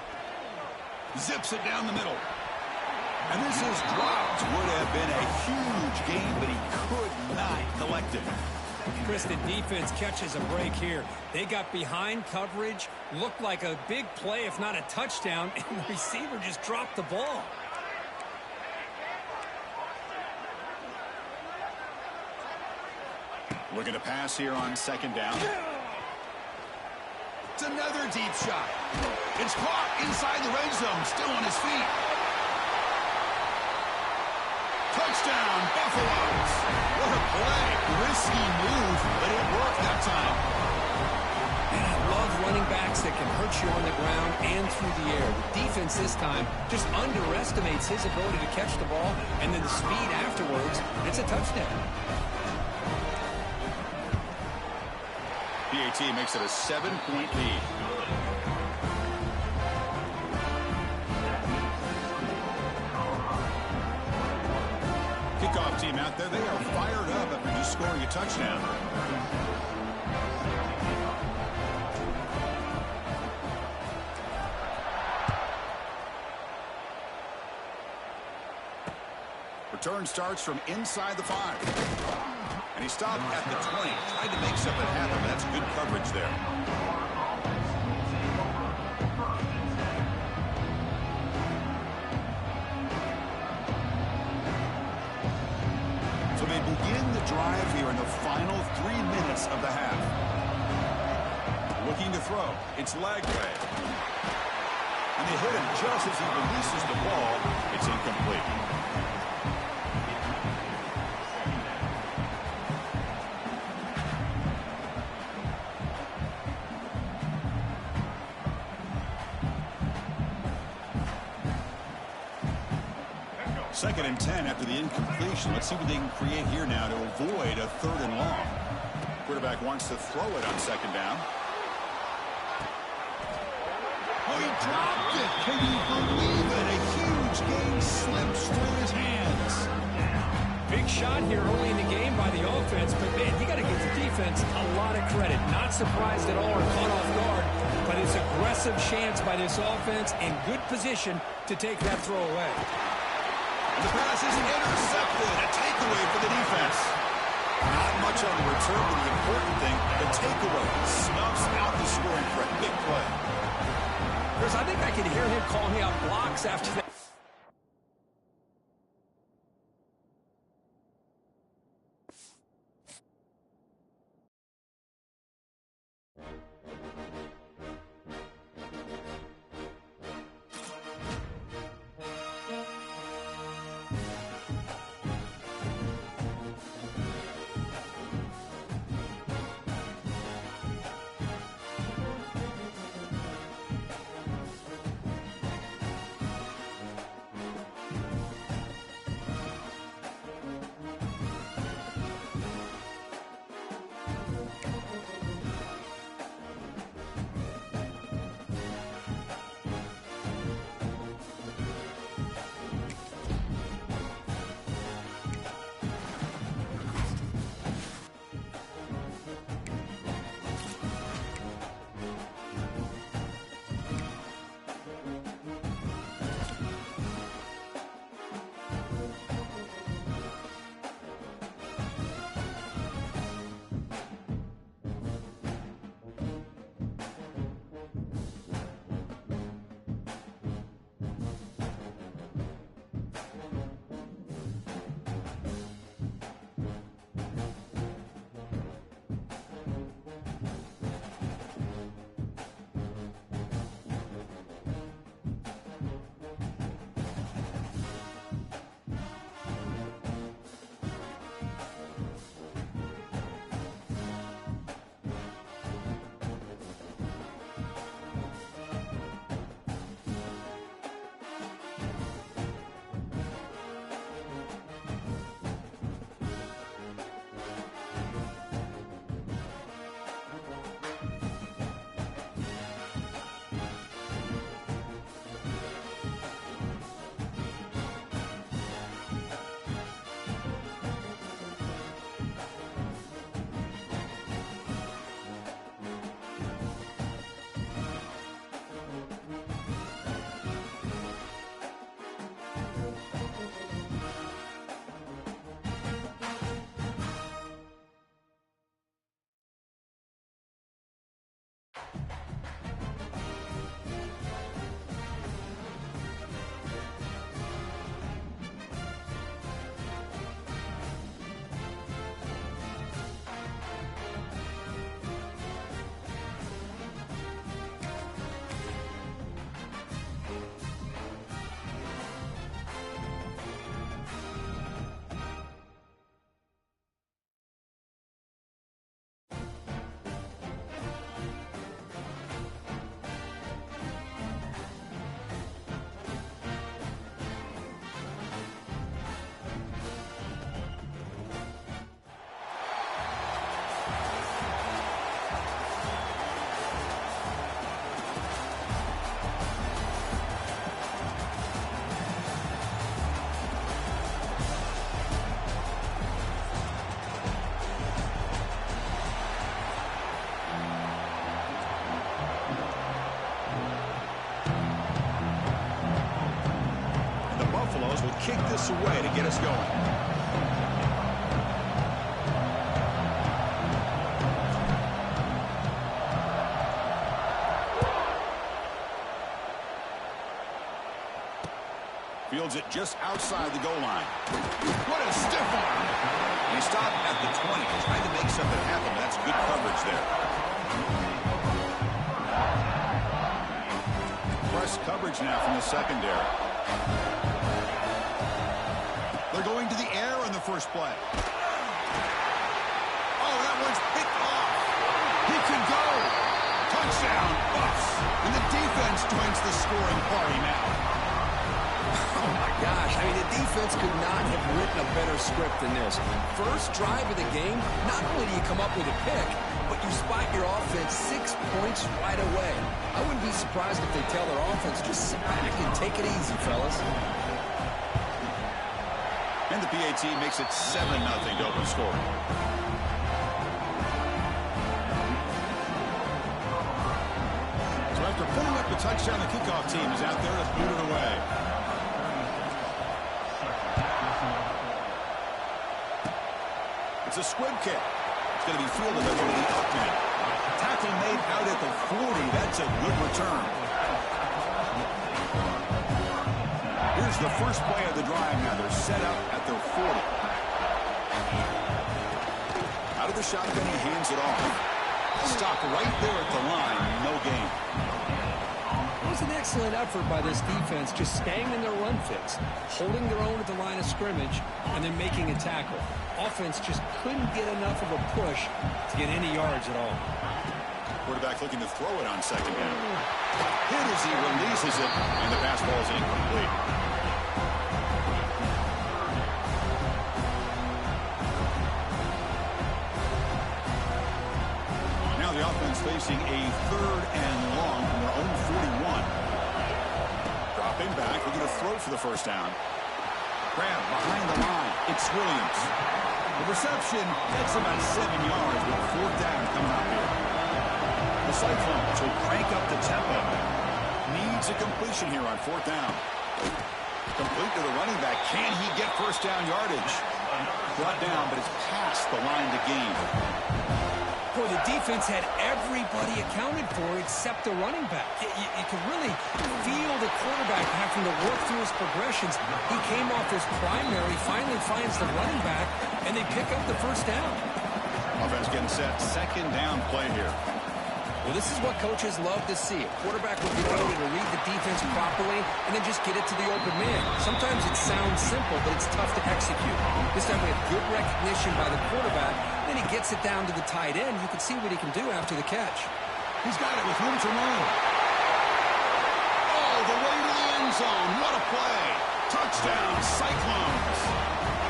Zips it down the middle. And this is dropped. Would have been a huge gain, but he could not collect it. Chris, the defense catches a break here. They got behind coverage, looked like a big play, if not a touchdown, and the receiver just dropped the ball. Looking to pass here on second down. It's another deep shot. It's caught inside the red zone, still on his feet. Touchdown, Buffaloes. What a play. Risky move, but it worked that time. And I love running backs that can hurt you on the ground and through the air. The defense this time just underestimates his ability to catch the ball, and then the speed afterwards, it's a touchdown. PAT makes it a 7-point lead. Kickoff team out there, they are fired up after just scoring a touchdown. Return starts from inside the 5. And he stopped at the 20. Tried to make something happen, but that's good coverage there. So they begin the drive here in the final 3 minutes of the half. Looking to throw. It's Lagway. And they hit him just as he releases the ball. It's incomplete. Second and 10 after the incompletion. Let's see what they can create here now to avoid a 3rd and long. Quarterback wants to throw it on 2nd down. Oh, he dropped it. Can you believe it? A huge game slips through his hands. Big shot here early in the game by the offense, but man, you got to give the defense a lot of credit. Not surprised at all or caught off guard, but it's aggressive chance by this offense in good position to take that throw away. And the pass is intercepted. A takeaway for the defense. Not much on the return, but the important thing, the takeaway snuffs out the scoring threat. Big play. Chris, I think I can hear him calling out blocks after that. kick this away to get us going. Fields it just outside the goal line. What a stiff arm. He stopped at the 20, trying to make something happen. That's good coverage there. Press coverage now from the secondary. They're going to the air on the first play. Oh, that one's picked off. He can go. Touchdown, Buffs. And the defense joins the scoring party now. Oh, my gosh. I mean, the defense could not have written a better script than this. First drive of the game, not only do you come up with a pick, but you spot your offense 6 points right away. I wouldn't be surprised if they tell their offense, just sit back and take it easy, fellas. And the PAT makes it 7-0 to open score. So after pulling up the touchdown, the kickoff team is out there to boot it away. It's a squib kick. It's going to be fielded over to the Upman. Tackle made out at the 40. That's a good return. Here's the first play of the drive now. They're set up at their 40. Out of the shotgun, he hands it off. Stop right there at the line. No gain. It was an excellent effort by this defense, just staying in their run fits, holding their own at the line of scrimmage, and then making a tackle. Offense just couldn't get enough of a push to get any yards at all. Quarterback looking to throw it on second down. Hit as he releases it, and the pass ball is incomplete. Now the offense facing a 3rd and long from their own 41. Dropping back, looking to throw for the first down. Grab behind the line. It's Williams. The reception, that's about 7 yards with 4th down coming up here. The Cyclones will crank up the tempo. Needs a completion here on 4th down. Complete to the running back. Can he get first down yardage? Brought down, but it's past the line to gain. Boy, the defense had everybody accounted for except the running back. You could really feel the quarterback having to work through his progressions. He came off his primary, finally finds the running back, and they pick up the first down. Offense getting set. 2nd down play here. Well, this is what coaches love to see. A quarterback with the ability to read the defense properly and then just get it to the open man. Sometimes it sounds simple, but it's tough to execute. This time we have good recognition by the quarterback. Then he gets it down to the tight end. You can see what he can do after the catch. He's got it with room to run. Oh, the way to the end zone. What a play. Touchdown, Cyclones.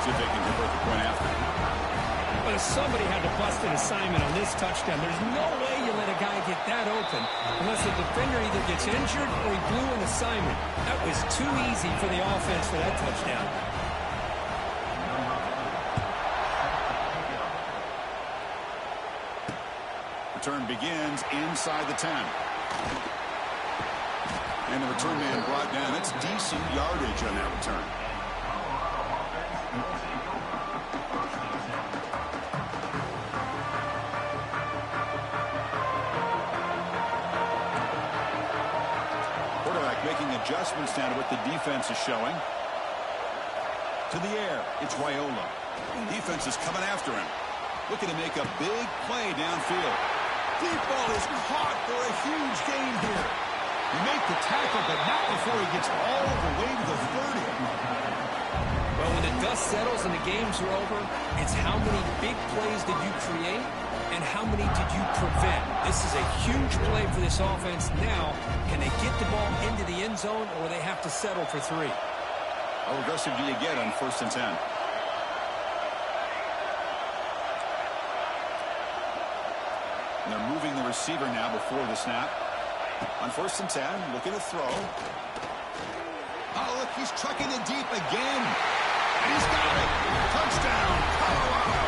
See if they can convert the point after. But if somebody had to bust an assignment on this touchdown, there's no way you let a guy get that open unless the defender either gets injured or he blew an assignment. That was too easy for the offense for that touchdown. Return begins inside the 10. And the return man brought down. That's decent yardage on that return. Quarterback making adjustments now to what the defense is showing. To the air, it's Raiola. Defense is coming after him. Looking to make a big play downfield. Deep ball is caught for a huge gain here. You make the tackle, but not before he gets all the way to the 30. Well, when the dust settles and the games are over, it's how many big plays did you create and how many did you prevent. This is a huge play for this offense. Now, can they get the ball into the end zone or they have to settle for 3? How aggressive do you get on 1st and 10? And they're moving the receiver now before the snap. On 1st and 10, looking to throw. Oh, look, he's trucking it deep again. And he's got it. Touchdown, Colorado.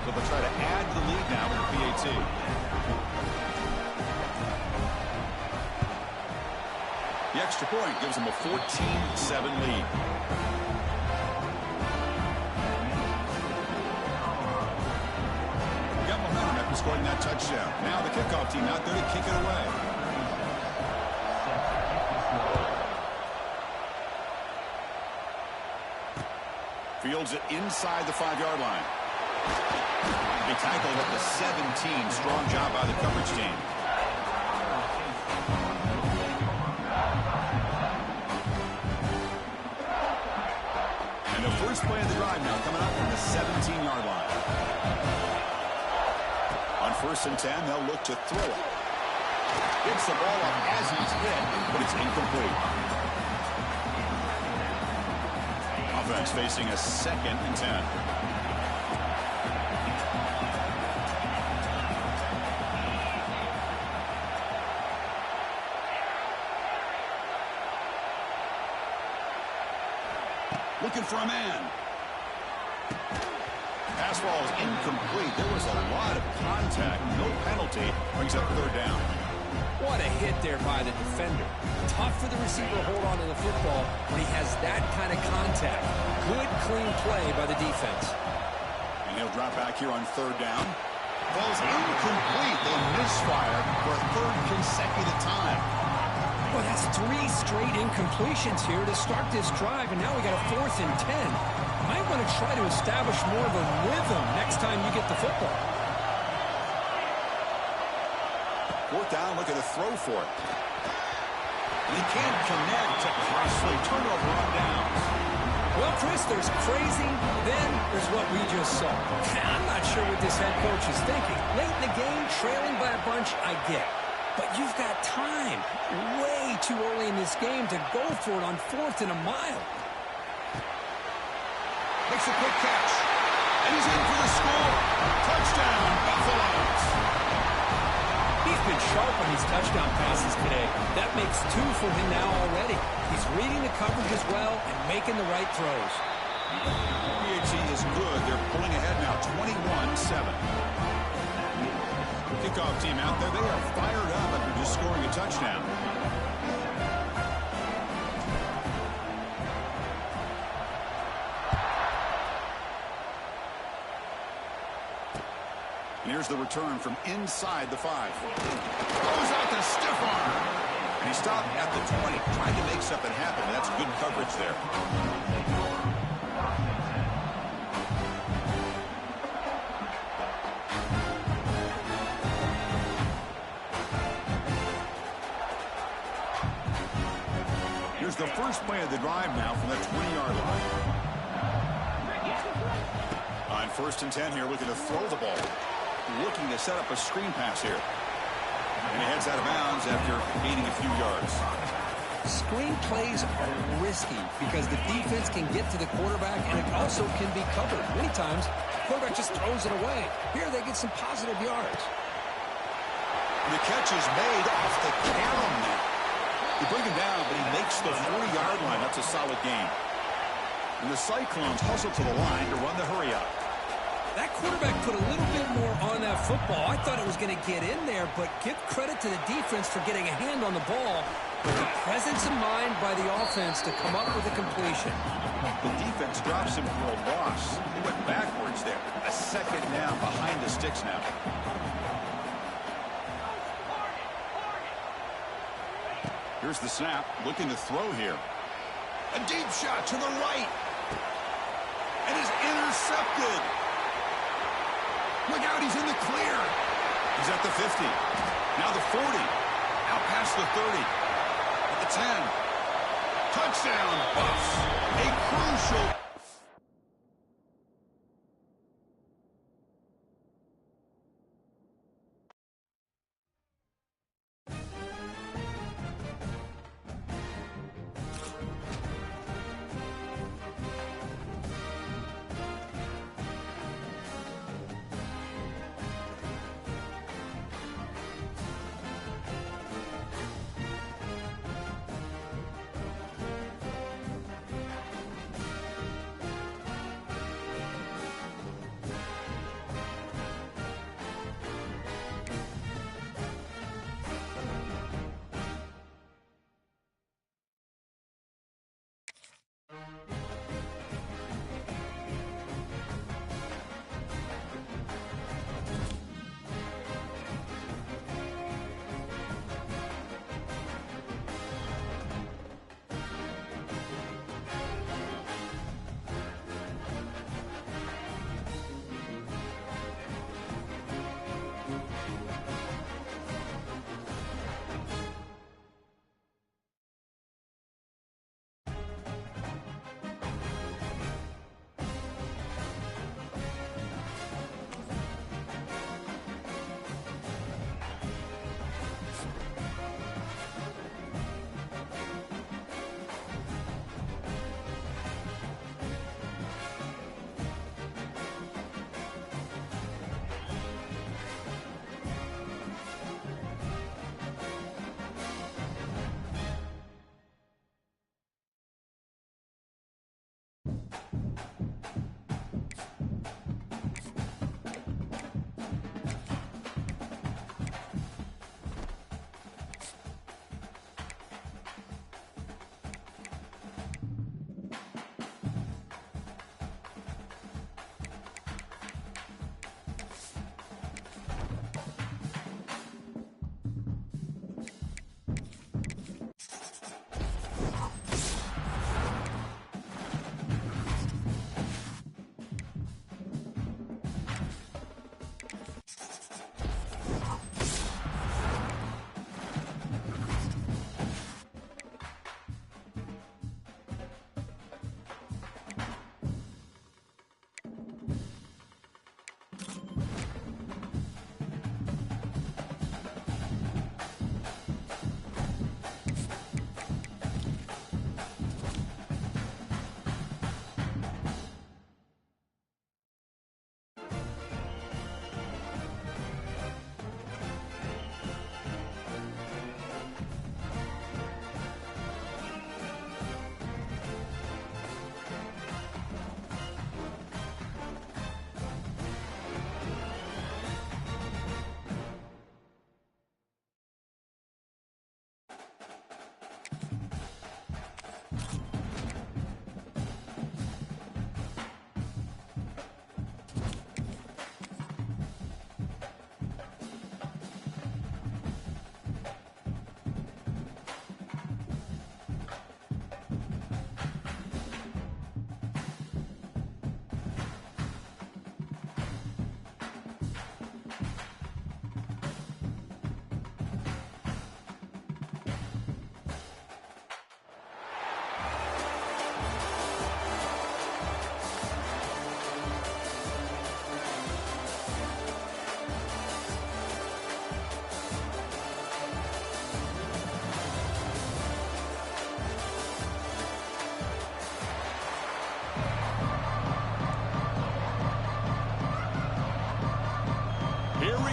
So they'll try to add to the lead now with the PAT. The extra point gives them a 14-7 lead. Got momentum after scoring that touchdown. Now the kickoff team out there to kick it away. Fields it inside the 5-yard line. They tackled at the 17. Strong job by the coverage team. And the first play of the drive now coming up from the 17-yard line. On first and 10, they'll look to throw it. Gets the ball up as he's hit, but it's incomplete. Offense facing a 2nd and 10. Looking for a man. Pass ball is incomplete. There was a lot of contact. No penalty. Brings up 3rd down. What a hit there by the defender. Tough for the receiver to hold on to the football when he has that kind of contact. Good, clean play by the defense. And he'll drop back here on 3rd down. Ball's incomplete. They misfire for a 3rd consecutive time. Well, that's 3 straight incompletions here to start this drive, and now we got a 4th and 10. Might want to try to establish more of a rhythm next time you get the football. 4th down, look at the throw for it. And he can't connect. A costly turnover on downs. Well, Chris, there's crazy, then there's what we just saw. I'm not sure what this head coach is thinking. Late in the game, trailing by a bunch, I get. But you've got time, way too early in this game to go for it on 4th and a mile. Makes a quick catch. And he's in for the score. Touchdown, Buffaloes. He's been sharp on these touchdown passes today. That makes 2 for him now already. He's reading the coverage as well and making the right throws. PHC is good. They're pulling ahead now, 21-7. Kickoff team out there. They are fired up after just scoring a touchdown. And here's the return from inside the 5. Throws out the stiff arm. And he stopped at the 20, trying to make something happen. That's good coverage there. Here's the first play of the drive now from the 20-yard line. On 1st and 10 here, looking to throw the ball. Looking to set up a screen pass here. And he heads out of bounds after gaining a few yards. Screen plays are risky because the defense can get to the quarterback and it also can be covered. Many times, the quarterback just throws it away. Here they get some positive yards. And the catch is made off the carom now. They bring him down, but he makes the 40-yard line. That's a solid gain. And the Cyclones hustle to the line to run the hurry-up. That quarterback put a little bit more on that football. I thought it was going to get in there, but give credit to the defense for getting a hand on the ball. With the presence of mind by the offense to come up with a completion. The defense drops him for a loss. He went backwards there. A 2nd down behind the sticks now. Here's the snap. Looking to throw here. A deep shot to the right. And is intercepted. Look out, he's in the clear. He's at the 50. Now the 40. Out past the 30. At the 10. Touchdown, Buffs. A crucial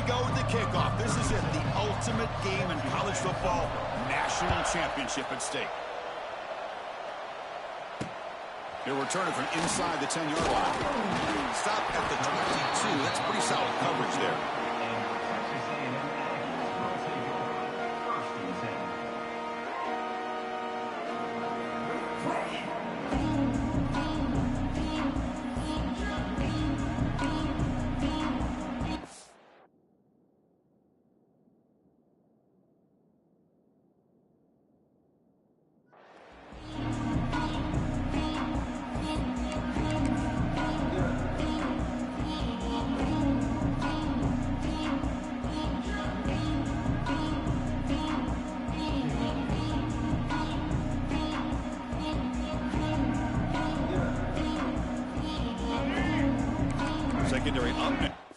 we go with the kickoff. This is it, the ultimate game in college football, national championship at stake. He'll return it from inside the 10-yard line. Stop at the 22. That's pretty solid coverage there. Secondary up.